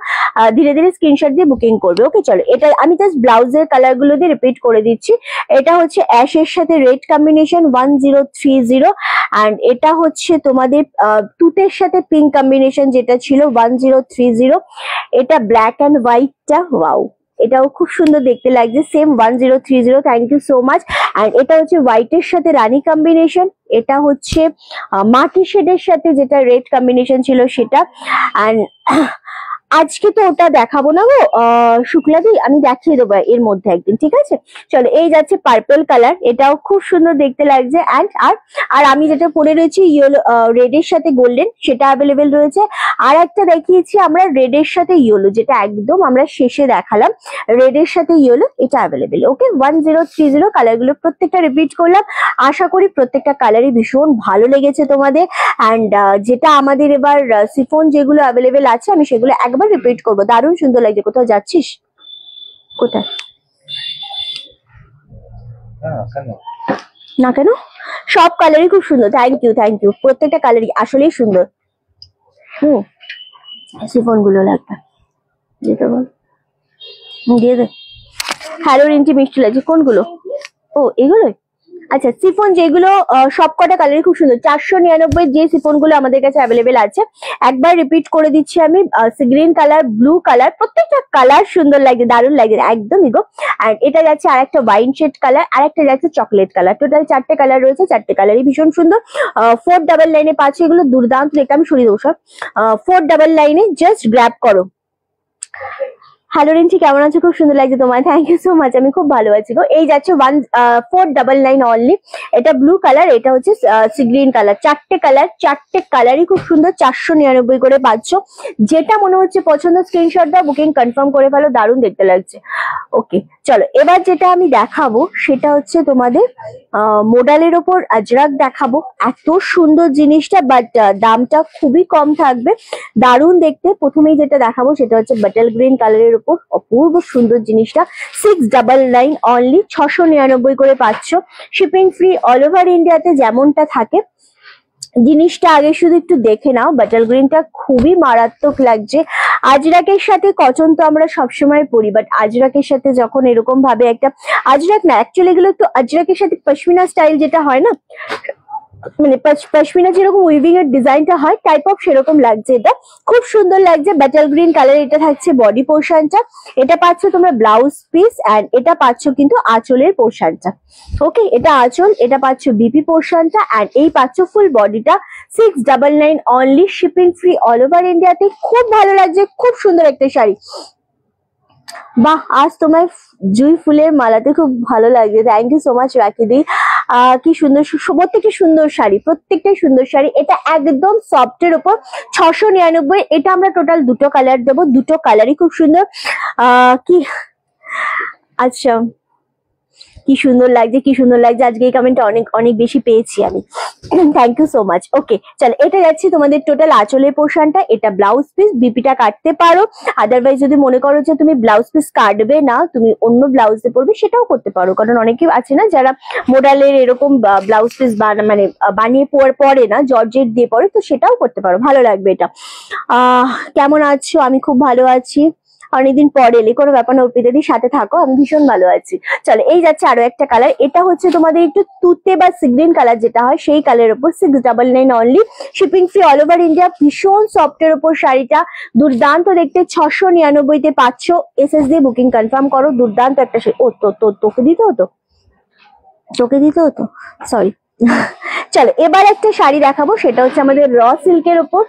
[SPEAKER 1] ধীরে ধীরে স্ক্রিনশট দিয়ে বুকিং করবে। ওকে চলো, এটা আমি জাস্ট ব্লাউজের কালারগুলো দিয়ে রিপিট করে দিচ্ছি। এটা হচ্ছে অ্যাশের সাথে রেড কম্বিনেশন 1030, অ্যান্ড এটা হচ্ছে তোমাদের তুতের সাথে পিঙ্ক কম্বিনেশন যেটা ছিল 1030। এটা ব্ল্যাক অ্যান্ড হোয়াইটটা, ওয়াও, এটাও খুব সুন্দর দেখতে লাগছে, same 1030, thank you so much. And এটা হচ্ছে হোয়াইটের সাথে রানী কম্বিনেশন, এটা হচ্ছে মাটি শেডের সাথে যেটা রেড কম্বিনেশন ছিল সেটা। অ্যান্ড আজকে তো ওটা দেখাবো না গো শুক্লাদি, আমি দেখিয়ে দেবো এর মধ্যে একদিন, ঠিক আছে? চলো, এই যাচ্ছে পার্পল কালার, এটাও খুব সুন্দর দেখতে লাগছে। অ্যান্ড আর আমি যেটা পরে রয়েছি ইয়েলো রেড এর সাথে গোল্ডেন, সেটা অ্যাভেলেবেল রয়েছে। আর একটা দেখিয়েছি আমরা রেড এর সাথে ইয়েলো, যেটা একদম আমরা শেষে দেখালাম, রেড এর সাথে ইয়েলো, এটা অ্যাভেলেবেল। ওকে 1030 কালারগুলো প্রত্যেকটা রিপিট করলাম, আশা করি প্রত্যেকটা কালারই ভীষণ ভালো লেগেছে তোমাদের। অ্যান্ড যেটা আমাদের এবার সিফন যেগুলো অ্যাভেলেবেল আছে আমি সেগুলো একবার রিপিট করবো, দারুণ সুন্দর লাগছে। কোথাও যাচ্ছিস? কোথায়? না কেন, সব কালারই খুব সুন্দর, থ্যাংক ইউ, থ্যাংক ইউ, প্রত্যেকটা কালারই আসলেই সুন্দর। সিফন গুলো লাগবে, যেতে বল, দিয়ে দে। হ্যালো রিন্টি, মিষ্টি লাগছে, কোনগুলো? ও এগুলোই, আচ্ছা। সিফন যেগুলো সব কটা কালারই খুব সুন্দর, 499 যে সিফন গুলো আমাদের কাছে অ্যাভেলেবেল আছে, একবার রিপিট করে দিচ্ছি আমি, গ্রিন কালার, ব্লু কালার, প্রত্যেকটা কালার সুন্দর লাগছে, দারুণ লাগছে, একদমই গো। অ্যান্ড এটা যাচ্ছে আর একটা ওয়াইন শেড কালার, আর একটা যাচ্ছে চকলেট কালার, টোটাল 4টে কালার রয়েছে, 4টে কালারই ভীষণ সুন্দর। 4 পাচ্ছে, এগুলো দুর্দান্ত দেখতে, আমি সরিয়ে দেবো সব। 4 জাস্ট গ্র্যাব করো। হ্যালো রিঞ্চি, কেমন আছো? খুব সুন্দর লাগছে তোমায়, থ্যাংক ইউ সো মাচ। আমি খুব ভালো আছি গো। এই যাচ্ছে 1499 অনলি। এটা ব্লু কালার, এটা হচ্ছে সি গ্রিন কালার। চারটে কালারই খুব সুন্দর। 499 করে পাচ্ছ। যেটা মনে হচ্ছে পছন্দ স্ক্রিনশট দাও, বুকিং কনফার্ম করে ফেলো। দারুণ দেখতে লাগছে। ওকে চলো, এবার যেটা আমি দেখাবো সেটা হচ্ছে তোমাদের মোডালের ওপর আজরাক দেখাবো। এত সুন্দর জিনিসটা, বাট দামটা খুবই কম থাকবে। দারুণ দেখতে। প্রথমেই যেটা দেখাবো সেটা হচ্ছে বাটাল গ্রিন কালারের উপর অপূর্ব সুন্দর জিনিসটা। 699 অনলি, 699 করে পাচ্ছ। শিপিং ফ্রি অল ওভার ইন্ডিয়াতে যেমনটা থাকে। জিনিসটা আগে শুধু একটু দেখে নাও। বাটাল গ্রিনটা খুবই মারাত্মক লাগছে। আজরাকের সাথে কটন তো আমরা সবসময় পরি, বাট আজরাকের সাথে যখন এরকম ভাবে একটা, আজরাক না অ্যাকচুয়ালি এগুলো একটু আজরাকের সাথে পশমিনা স্টাইল যেটা হয় না, মানে পশমিনা যেরকম উইভিং এর ডিজাইনটা হয় টাইপ অফ, সেরকম লাগছে। এটা খুব সুন্দর লাগছে। বাটাল গ্রিন কালার। এটা থাকছে বডি পোর্শনটা। এটা পাচ্ছ তোমরা ব্লাউজ পিস, এন্ড এটা পাচ্ছ কিন্তু আঁচলের পোর্শনটা। ওকে, এটা আঁচল, এটা পাচ্ছ বিপি পোর্শনটা, এন্ড এই পাচ্ছ ফুল বডিটা। 699 only, shipping free all over ইন্ডিয়াতে। খুব ভালো লাগছে, খুব সুন্দর একটা শাড়ি। বাহ, আজ তোমার জুই ফুলের মালাতে খুব ভালো লাগছে। থ্যাংক ইউ সো মাচ রাখিদি। কি সুন্দর, প্রত্যেকটা সুন্দর শাড়ি, প্রত্যেকটাই সুন্দর শাড়ি। এটা একদম সফটের উপর 699। এটা আমরা টোটাল দুটো কালার দেবো, দুটো কালারই খুব সুন্দর। কি আচ্ছা, কি সুন্দর লাগছে, কি সুন্দর লাগছে। আজকে এই কমেন্টটা অনেক অনেক বেশি পেয়েছি আমি। Thank you so much. Okay চলো, এটা যাচ্ছে তোমাদের টোটাল আঁচলের পোর্শনটা। এটা ব্লাউজ পিস, বিপিটা কাটতে পারো। আদারওয়াইজ যদি মনে করো যে তুমি ব্লাউজ পিস কাটবে না, তুমি অন্য ব্লাউজে পরবে, সেটাও করতে পারো। কারণ অনেকে আছে না যারা মোডালের এরকম ব্লাউজ পিস মানে বানিয়ে পরে না, জর্জেট দিয়ে পরে, তো সেটাও করতে পারো, ভালো লাগবে এটা। কেমন আছো? আমি খুব ভালো আছি। অনেকদিন পরে এলে, কোনো ব্যাপার না অর্পিতাদি, সাথে থাকো, আমি ভীষণ ভালো আছি। চলো, এই যাচ্ছে আরো একটা কালার। এটা হচ্ছে তোমাদের একটু তুতে বা সিগ্রিন কালার যেটা হয়, সেই কালারের উপর 699 only, shipping free all over India. ভীষণ সফটের উপর শাড়িটা, দুর্দান্ত দেখতে। 699 পাচ্ছ। এসএস দিয়ে বুকিং কনফার্ম করো। দুর্দান্ত একটা শাড়ি। ও তোকে দিতে হতো, সরি। চলো, এবার একটা শাড়ি দেখাবো, সেটা হচ্ছে আমাদের র সিল্কের উপর।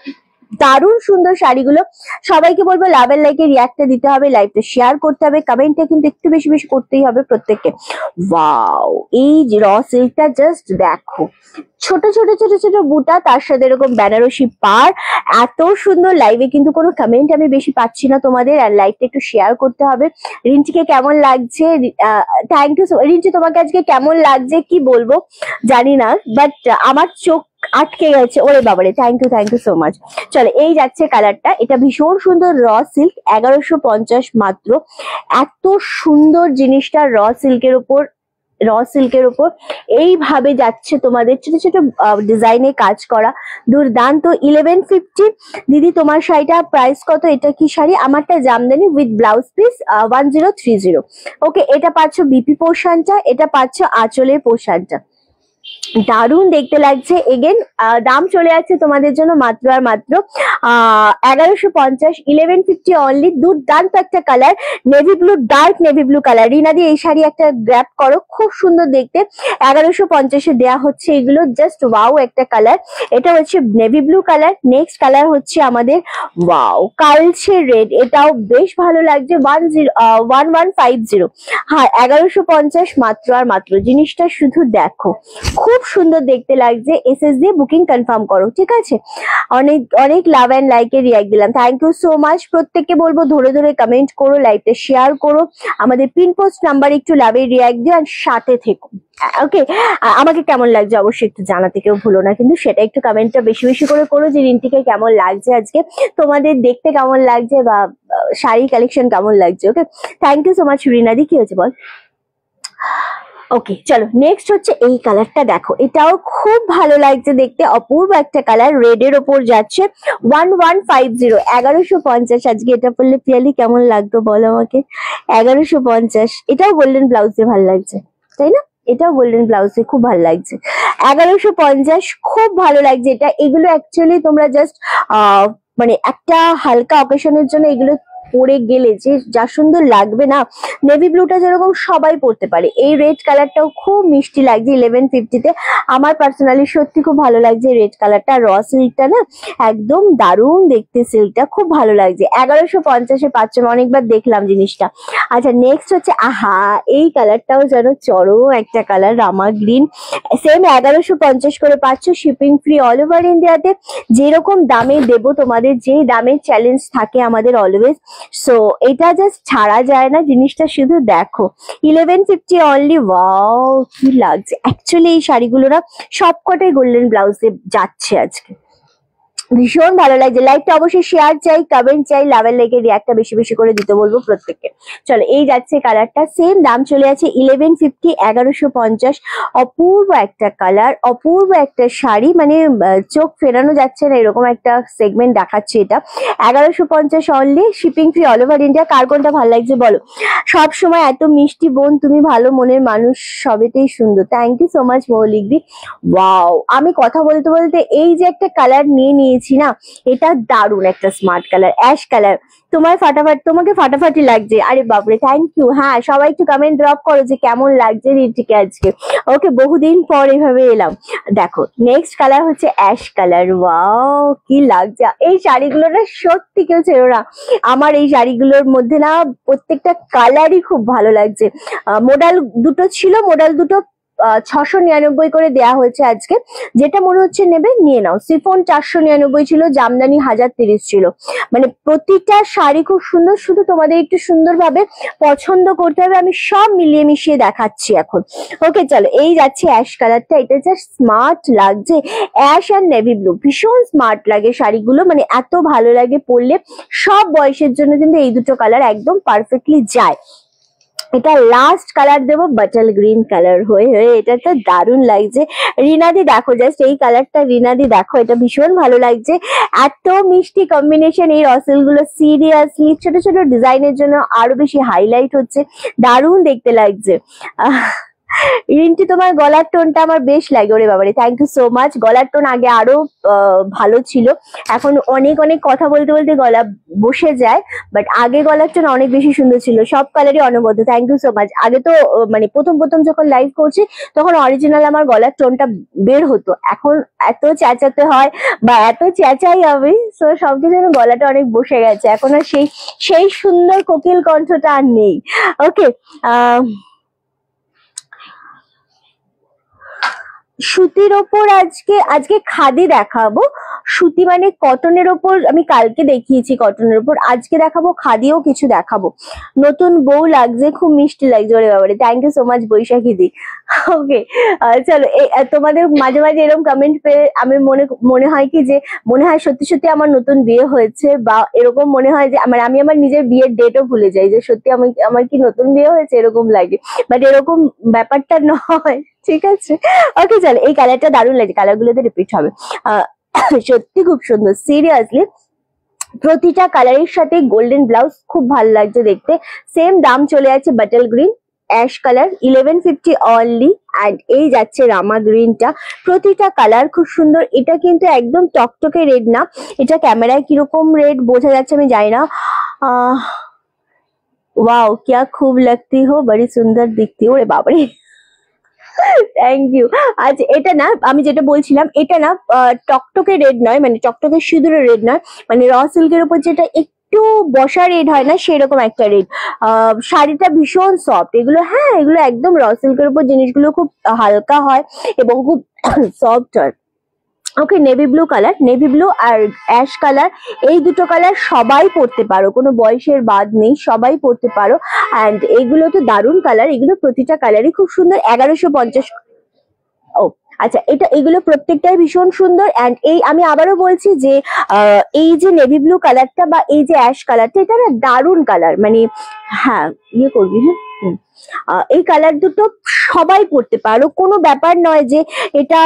[SPEAKER 1] দারুণ সুন্দর শাড়িগুলো। সবাইকে বলবো লাভ এন্ড লাইকে রিয়াক্টটা দিতে হবে, লাইভটা শেয়ার করতে হবে, কমেন্টটা কিন্তু একটু বেশি বেশি করতেই হবে প্রত্যেককে। ওয়াও, এই যে র সিল্কটা জাস্ট দেখো, ছোট ছোট ছোট ছোট বুটা, তার সাথে এরকম বেনারসি পার। এত সুন্দর। লাইভে কিন্তু কোনো কমেন্ট আমি বেশি পাচ্ছি না তোমাদের, আর লাইভটা একটু শেয়ার করতে হবে। রিঞ্চিকে কেমন লাগছে? Thank you. রিঞ্চি, তোমাকে আজকে কেমন লাগছে কি বলবো জানি না, বাট আমার চোখ আটকে গেছে। ওরে বাবারে, থ্যাংক ইউ সো মাচ। চলো, এই যাচ্ছে কালারটা। এটা ভীষণ সুন্দর র সিল্ক, 1150 মাত্র। এত সুন্দর জিনিসটা র সিল্কের উপর এইভাবে যাচ্ছে তোমাদের ছোট ছোট ডিজাইনে কাজ করা। দুর্দান্ত। 1150। দিদি তোমার শাড়িটা প্রাইস কত? এটা কি শাড়ি? আমারটা জামদানি উইথ ব্লাউজ পিস, 1030। ওকে, এটা পাচ্ছ বিপি পোর্শনটা, এটা পাচ্ছ আঁচলের পোর্শনটা। দারুণ দেখতে লাগছে। এগেন দাম চলে যাচ্ছে তোমাদের জন্য মাত্র আর মাত্র 1150। 1150 অনলি। দুর্দান্ত একটা colour, navy blue, dark navy blue colour. রিনাদি, এই শাড়ি একটা গ্র্যাব করো, খুব সুন্দর দেখতে। 1150-এ দেওয়া হচ্ছে এগুলো। জাস্ট ওয়াও একটা কালার। এটা হচ্ছে navy blue colour. Next colour হচ্ছে আমাদের ওয়াও কালচে রেড। এটাও বেশ ভালো লাগছে। 1150। হ্যাঁ, 1150 মাত্র আর মাত্র। জিনিসটা শুধু দেখো, খুব সুন্দর দেখতে লাগছে। এসএস দিয়ে বুকিং কনফার্ম করো, ঠিক আছে? অনেক অনেক লাভ এন্ড লাইকে রিয়াক্ট দিলাম। Thank you so much. প্রত্যেককে বলবো ধরে ধরে কমেন্ট করো, লাইভটা শেয়ার করো, আমাদের পিন পোস্ট নাম্বার একটু লাভে রিয়াক্ট দিও, আর সাথে থেকো। ওকে, আমাকে কেমন লাগছে অবশ্যই একটু জানাতে কেউ ভুলো না, কিন্তু সেটা একটু কমেন্টটা বেশি বেশি করে করো যে রিন্টিকে কেমন লাগছে আজকে, তোমাদের দেখতে কেমন লাগছে, বা শাড়ি কালেকশন কেমন লাগছে। ওকে, থ্যাংক ইউ সো মাচ। রিনাদি, কি হয়েছে বল? ওকে চলো, নেক্সট হচ্ছে এই কালারটা দেখো, এটাও খুব ভালো লাগছে দেখতে। অপূর্ব একটা কালার, রেড এর ওপর যাচ্ছে। 1150, 1150। আজকে এটা পরলে পিয়ালি কেমন লাগতো বলো আমাকে? 1150। এটাও গোল্ডেন ব্লাউজে ভালো লাগছে, তাই না? এটাও গোল্ডেন ব্লাউজে খুব ভালো লাগছে। 1150, খুব ভালো লাগছে এটা। এগুলো অ্যাকচুয়ালি তোমরা জাস্ট মানে একটা হালকা অকেশনের জন্য এগুলো পরে গেলে যে যা সুন্দর লাগবে না। নেভি ব্লুটা যেরকম সবাই পরতে পারে, এই রেড কালারটাও খুব মিষ্টি লাগছে 1150-তে। আমার পার্সোনালি সত্যি খুব ভালো লাগছে রেড কালারটা। র সিল্কটা না একদম দারুণ দেখতে, সিল্কটা খুব ভালো লাগছে। 1150-এ পাচ্ছ, অনেকবার দেখলাম জিনিসটা। আচ্ছা নেক্সট হচ্ছে, আহা এই কালারটাও যেন চরম একটা কালার, রামা গ্রিন। সেম 1150 করে পাচ্ছ, শিপিং ফ্রি অল ওভার ইন্ডিয়াতে। যেরকম দামে দেব তোমাদের, যেই দামের চ্যালেঞ্জ থাকে আমাদের অলওয়েজ, সো এটা জাস্ট ছাড়া যায় না। জিনিসটা শুধু দেখো, 1150 অনলি। ওয়াও কি লাগছে অ্যাকচুয়ালি এই শাড়িগুলো না সবকটাই গোল্ডেন ব্লাউজে যাচ্ছে আজকে, ভীষণ ভালো লাগছে। লাইকটা অবশ্যই শেয়ার চাই, কমেন্ট চাই, লাভের লাইকে রিয়াক্টটা বেশি বেশি করে দিতে বলবো প্রত্যেককে। চলো এই যাচ্ছে কালারটা, সেম দাম চলে আছে 1150, 1150। অপূর্ব একটা কালার, অপূর্ব একটা শাড়ি, মানে চোখ ফেরানো যাচ্ছে না এরকম একটা সেগমেন্ট দেখাচ্ছে এটা। 1150 only, shipping free all over India. কার কোনটা ভালো লাগছে বলো। সব সময় এত মিষ্টি বোন, তুমি ভালো মনের মানুষ, সবেতেই সুন্দর। থ্যাংক ইউ সো মাচ মৌলিকদি। ওয়াও, আমি কথা বলতে বলতে এই যে একটা কালার নিয়েছি না, এটা দারুণ একটা স্মার্ট কালার, অ্যাশ কালার। তোমাকে ফাটাফাটি লাগছে। আরে বাপরে, থ্যাংক ইউ। হ্যাঁ সবাই একটু কমেন্ট ড্রপ করো যে কেমন লাগছে রিটিকে আজকে। ওকে, বহুদিন পর এভাবে এলাম। দেখো নেক্সট কালার হচ্ছে অ্যাশ কালার। ওয়াও কি লাগছে, এই শাড়িগুলো না সত্যি কেউ ছিল না। আমার এই শাড়িগুলোর মধ্যে না প্রত্যেকটা কালারই খুব ভালো লাগছে। মোডাল দুটো ছিল, মোডাল দুটো 699 করে দেয়া হয়েছে আজকে। যেটা মনে হচ্ছে নেবে নিয়ে নাও। সিফন 499 ছিল, জামদানি 1030 ছিল। মানে প্রতিটা শাড়ি খুব সুন্দর, শুধু তোমাদের একটু সুন্দরভাবে পছন্দ করতে হবে। আমি সব মিলিয়ে মিশিয়ে দেখাচ্ছি এখন। ওকে চলো এই যাচ্ছে অ্যাশ কালারটা, এটা জাস্ট স্মার্ট লাগছে। অ্যাশ আর নেভি ব্লু ভীষণ স্মার্ট লাগে শাড়িগুলো, মানে এত ভালো লাগে পরলে। সব বয়সের জন্য কিন্তু এই দুটো কালার একদম পারফেক্টলি যায়। এটা লাস্ট কালার দেবো বাটাল গ্রিন কালার হয়ে এটা তো দারুণ লাগছে। রিনাদি দেখো জাস্ট এই কালারটা, রিনাদি দেখো এটা ভীষণ ভালো লাগছে। এত মিষ্টি কম্বিনেশন এই রসেল গুলো, সিরিয়াসলি ছোট ছোট ডিজাইনের জন্য আরো বেশি হাইলাইট হচ্ছে, দারুণ দেখতে লাগছে। রিন্টি তোমার গলার টোনটা আমার বেশ লাগে। ওরে বাবারে, থ্যাংক ইউ সো মাচ। গলার টোন আগে আরো ভালো ছিল, এখন অনেক অনেক কথা বলতে বলতে গলা বসে যায়, বাট আগে গলার টোন অনেক বেশি সুন্দর ছিল। সব কালারই অনবদ্য, থ্যাংক ইউ সো মাচ। আগে তো মানে প্রথম যখন লাইভ করছি তখন অরিজিনাল আমার গলার টোনটা বের হতো, এখন এত চেঁচাতে হয় বা এত চেঁচাই আমি, সো সবকিছু গলাটা অনেক বসে গেছে, এখন আর সেই সুন্দর কোকিল কণ্ঠটা আর নেই। ওকে, সুতির ওপর আজকে খাদি দেখাবো। সুতি মানে কটনের ওপর আমি কালকে দেখিয়েছি, কটনের ওপর আজকে দেখাবো, খাদিও কিছু দেখাবো। নতুন বউ লাগছে, খুব মিষ্টি লাগছে। ওরে বাবারে, থ্যাংক ইউ সো মাচ বৈশাখী দি। ওকে চলো, তোমাদের মাঝে মাঝে এরকম কমেন্ট পেয়ে আমি মনে হয় কি যে মনে হয় সত্যি সত্যি আমার নতুন বিয়ে হয়েছে, বা এরকম মনে হয় যে আমি আমার নিজের বিয়ের ডেটও ভুলে যাই যে সত্যি আমার কি নতুন বিয়ে হয়েছে এরকম লাগে, বাট এরকম ব্যাপারটা নয়। ঠিক আছে, ওকে চলো এই কালারটা দারুণ লাগে, কালারগুলোতে রিপিট হবে। সত্যি খুব সুন্দর, সিরিয়াসলি প্রতিটা কালারের সাথে গোল্ডেন ব্লাউজ খুব ভালো লাগছে দেখতে। সেম দাম চলে আছে বাটাল green ash colour 1150 only. And এই যাচ্ছে রামা গ্রিনটা, প্রতিটা কালার খুব সুন্দর। এটা কিন্তু একদম টকটকে রেড না, এটা ক্যামেরায় কিরকম রেড বোঝা যাচ্ছে আমি জানি না। ওয়াও क्या खूब लगती हो, बड़ी सुंदर दिखती हो। ওরে বাবারে, থ্যাংক ইউ। আচ্ছা এটা না, আমি যেটা বলছিলাম এটা না টকটকে রেড নয়, মানে টকটকে সিঁদুরে রেড নয়, মানে র সিল্কের উপর যেটা একটু বসা রেড হয় না সেরকম একটা রেড। শাড়িটা ভীষণ সফট, এগুলো হ্যাঁ এগুলো একদম র সিল্কের উপর জিনিসগুলো খুব হালকা হয় এবং খুব সফট হয়। Okay, navy blue colour, navy blue আর অ্যাশ কালার, এই দুটো কালার সবাই পরতে পারো, কোনো বয়সের বাদ নেই, সবাই পরতে পারো। অ্যান্ড এইগুলো তো দারুণ কালার, এগুলো প্রতিটা কালারই খুব সুন্দর। 1150। ও আচ্ছা, এগুলো প্রত্যেকটাই ভীষণ সুন্দর। অ্যান্ড এই আমি আবারও বলছি যে এই যে নেভি ব্লু কালারটা বা এই যে অ্যাশ কালারটা, এটা না দারুণ কালার, মানে হ্যাঁ ইয়ে করবি হ্যাঁ। এই কালার দুটো সবাই পরতে পারো, কোনো ব্যাপার নয় যে এটা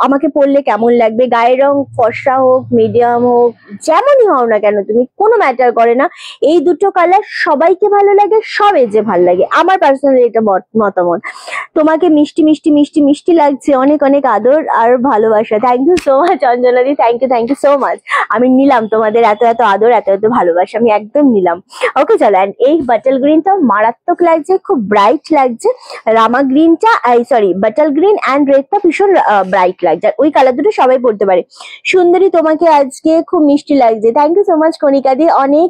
[SPEAKER 1] আমাকে পরলে কেমন লাগবে। গায়ের রং ফর্সা হোক, মিডিয়াম হোক, যেমনই হও না কেন তুমি, কোনো ম্যাটার করে না। এই দুটো কালার সবাইকে ভালো লাগে, সব এজে ভালো লাগে, আমার পার্সোনালি এটা মতামত। তোমাকে মিষ্টি মিষ্টি মিষ্টি মিষ্টি লাগছে, অনেক অনেক আদর আর ভালোবাসা। থ্যাংক ইউ সো মাচ অঞ্জনাদি, থ্যাংক ইউ সো মাচ। আমি নিলাম তোমাদের এত এত আদর, এত এত ভালোবাসা, আমি একদম নিলাম। ওকে চলো, এন্ড এই বাটল গ্রিনটা মারাত্মক লাগছে, খুব ব্রাইট লাগছে। রামা গ্রিনটা, সরি বাটল গ্রিন অ্যান্ড রেডটা ভীষণ ব্রাইট লাগছে, ওই কালার দুটো সবাই পড়তে পারে। সুন্দরী তোমাকে আজকে খুব মিষ্টি লাগছে। থ্যাংক ইউ সো মাচ কণিকা দি, অনেক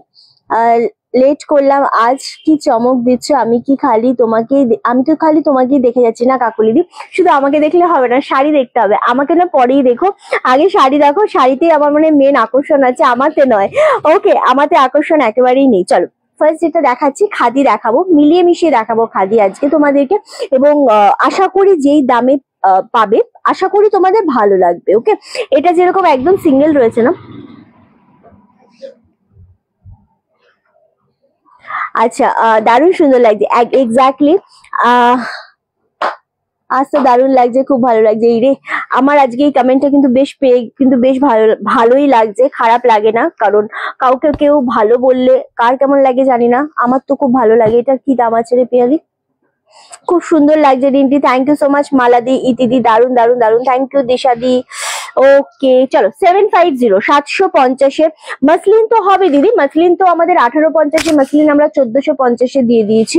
[SPEAKER 1] লেট করলাম আজ, কি চমক দিচ্ছ। আমি তো খালি তোমাকেই দেখে যাচ্ছি না কাকুলিদি, শুধু আমাকে দেখলে হবে না, শাড়ি দেখতে হবে। আমাকে না পরেই দেখো, আগে শাড়ি দেখো, শাড়িতেই আমার মানে মেন আকর্ষণ আছে, আমাতে নয়। ওকে, আমাতে আকর্ষণ একেবারেই নেই। চলো ফার্স্ট যেটা দেখাচ্ছি, খাদি দেখাবো, মিলিয়ে মিশিয়ে দেখাবো খাদি আজকে তোমাদেরকে, এবং আশা করি যেই দামে পাবে আশা করি তোমাদের ভালো লাগবে। ওকে, এটা যেরকম একদম সিঙ্গেল রয়েছে না, আচ্ছা দারুণ সুন্দর লাগছে, এক্স্যাক্টলি। আজ তো দারুণ লাগছে, খুব ভালো লাগছে। এই রে, আমার আজকে এই কমেন্টটা কিন্তু বেশ ভালোই লাগছে, খারাপ লাগে না, কারণ কাউকে কেউ ভালো বললে কার কেমন লাগে জানি না, আমার তো খুব ভালো লাগে। এটা কি দাম আছে রে পিয়ালি, খুব সুন্দর লাগছে Rinti, thank you so much. মালাদি, ইতিদি, দারুণ দারুণ দারুণ, থ্যাংক ইউ দিশাদি। ওকে চলো 750 750 মাসলিন তো হবে দিদি, মাসলিন তো আমাদের 1850, মাসলিন আমরা 1450 দিয়ে দিয়েছি।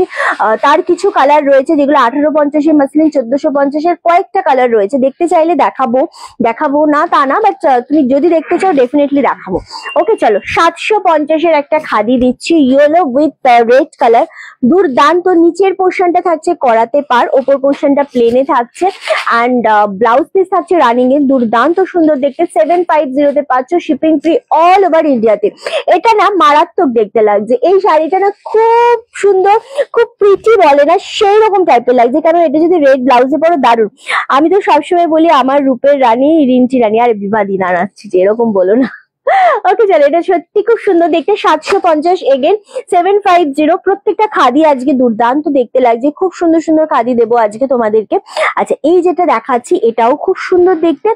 [SPEAKER 1] তার কিছু কালার রয়েছে যেগুলো 1850 মাসলিন, 1450 কয়েকটা কালার রয়েছে, দেখতে চাইলে দেখাবো না তা না, বাট তুমি যদি দেখতে চাও ডেফিনেটলি দেখাবো। ওকে চলো 750 একটা খাদি দিচ্ছি, ইয়েলো উইথ রেড কালার, দুর্দান্ত। নিচের পোর্শনটা থাকছে করাতে পার, ওপর পোর্শনটা প্লেনে থাকছে, অ্যান্ড ব্লাউজ পিস থাকছে রানিং এর, দুর্দান্ত সুন্দর দেখতে। 750 পাচ্ছ, শিপিং ফ্রি অল ওভার ইন্ডিয়াতে। এটা না মারাত্মক দেখতে লাগছে, এই শাড়িটা না খুব সুন্দর, খুব প্রিটি বলে না সেই রকম টাইপের লাগছে, কারণ এটা যদি রেড ব্লাউজে পরো দারুণ। আমি তো সবসময় বলি আমার রূপের রানী রিন্টি রানী, আর বিবাদী না নাচছি যে, এরকম বলো না। ওকে চলো, এটা সত্যি খুব সুন্দর দেখতে। 750 এগেন 750, প্রত্যেকটা খাদি আজকে দুর্দান্ত দেখতে লাগছে, খুব সুন্দর সুন্দর খাদি দেবো আজকে তোমাদেরকে। আচ্ছা এই যেটা দেখাচ্ছি এটাও খুব সুন্দর দেখতে,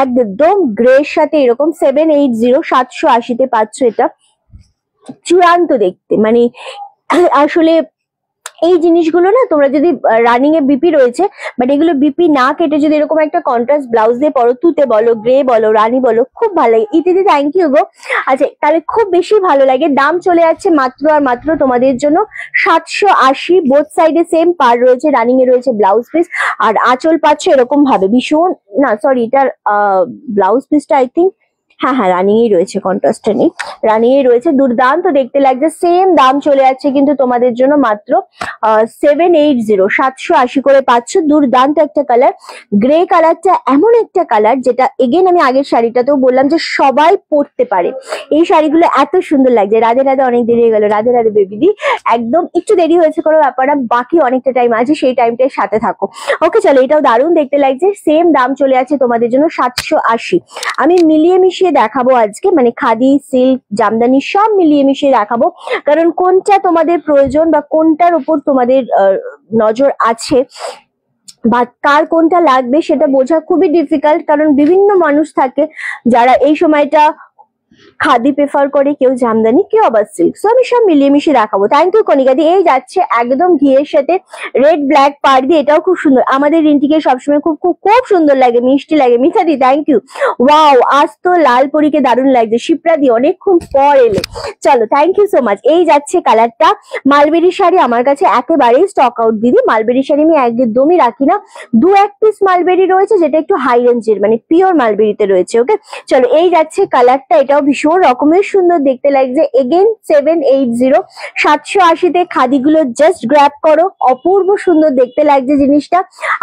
[SPEAKER 1] একদম গ্রের সাথে এরকম 780 780 পাচ্ছ, এটা চূড়ান্ত দেখতে, মানে আসলে এই জিনিসগুলো না তোমরা যদি রানিং এ বিপি রয়েছে, বাট এগুলো বিপি না কেটে যদি এরকম একটা কন্ট্রাস্ট ব্লাউজ দিয়ে পরো, তুতে বলো, গ্রে বলো, রানী বলো, খুব ভালো লাগে। ইতিদি থ্যাংক ইউ গো। আচ্ছা তাহলে খুব বেশি ভালো লাগে। দাম চলে যাচ্ছে মাত্র আর মাত্র তোমাদের জন্য 780, বোথ সাইডে সেম পার রয়েছে, রানিং এ রয়েছে ব্লাউজ পিস, আর আঁচল পাচ্ছ এরকম ভাবে ভীষণ, না সরি এটার ব্লাউজ পিসটা আই থিঙ্ক হ্যাঁ রানিং এই রয়েছে, কন্ট্রাস্টে নেই, রানিং এই রয়েছে, দুর্দান্ত দেখতে লাগছে। সেম দাম চলে যাচ্ছে কিন্তু তোমাদের জন্য মাত্র 780 780 করে পাচ্ছ। দুর্দান্ত একটা কালার, গ্রে কালারটা এমন একটা কালার যেটা এগেন আমি আগের শাড়িটাতেও বললাম যে সবাই পরতে পারে, এই শাড়িগুলো এত সুন্দর লাগছে। রাধে রাধে, অনেক দেরি হয়ে গেল, রাধে রাধে বেবিদি, একদম একটু দেরি হয়েছে কোনো ব্যাপার না, বাকি অনেকটা টাইম আছে, সেই টাইমটার সাথে থাকো। ওকে চলো, এটাও দারুণ দেখতে লাগছে, সেম দাম চলে যাচ্ছে তোমাদের জন্য 780। আমি মিলিয়ে মিশিয়ে দেখাবো আজকে, মানে খাদি, সিল্ক, জামদানি সব মিলিয়ে মিশিয়ে দেখাবো, কারণ কোনটা তোমাদের প্রয়োজন বা কোনটার উপর তোমাদের নজর আছে বা কার কোনটা লাগবে সেটা বোঝা খুবই ডিফিকাল্ট, কারণ বিভিন্ন মানুষ থাকে যারা এই সময়টা খাদি প্রেফার করে, কেউ জামদানি, কেউ আবার সিল্ক, সো আমি সব মিলিয়ে মিশিয়ে দেখাবো। থ্যাংক ইউ কণিকা দি। এই যাচ্ছে একদম ঘিয়ের সাথে রেড ব্ল্যাক পাড় দিয়ে, এটাও খুব সুন্দর, আমাদের রিন্টিকে সবসময় খুব খুব খুব সুন্দর লাগে, মিষ্টি লাগে। মিঠা দি থ্যাংক ইউ, ওয়াও আজ তো লাল পরীকে দারুণ লাগছে। শিপ্রা দি অনেকক্ষণ পর এলে, চলো থ্যাংক ইউ সো মাচ। এই যাচ্ছে কালারটা, মালবেরি শাড়ি আমার কাছে একেবারেই স্টক আউট দিদি, মালবেরি শাড়ি আমি একদমই রাখি না, 2-1 পিস মালবেরি রয়েছে যেটা একটু হাই রেঞ্জের, মানে পিওর মালবেরিতে রয়েছে। ওকে চলো, এই যাচ্ছে কালারটা, এটাও ভীষণ রকমের সুন্দর দেখতে লাগছে। এগেন 780 780 খাদিগুলো জাস্ট গ্র্যাব করো, অপূর্ব সুন্দর দেখতে লাগছে জিনিসটা।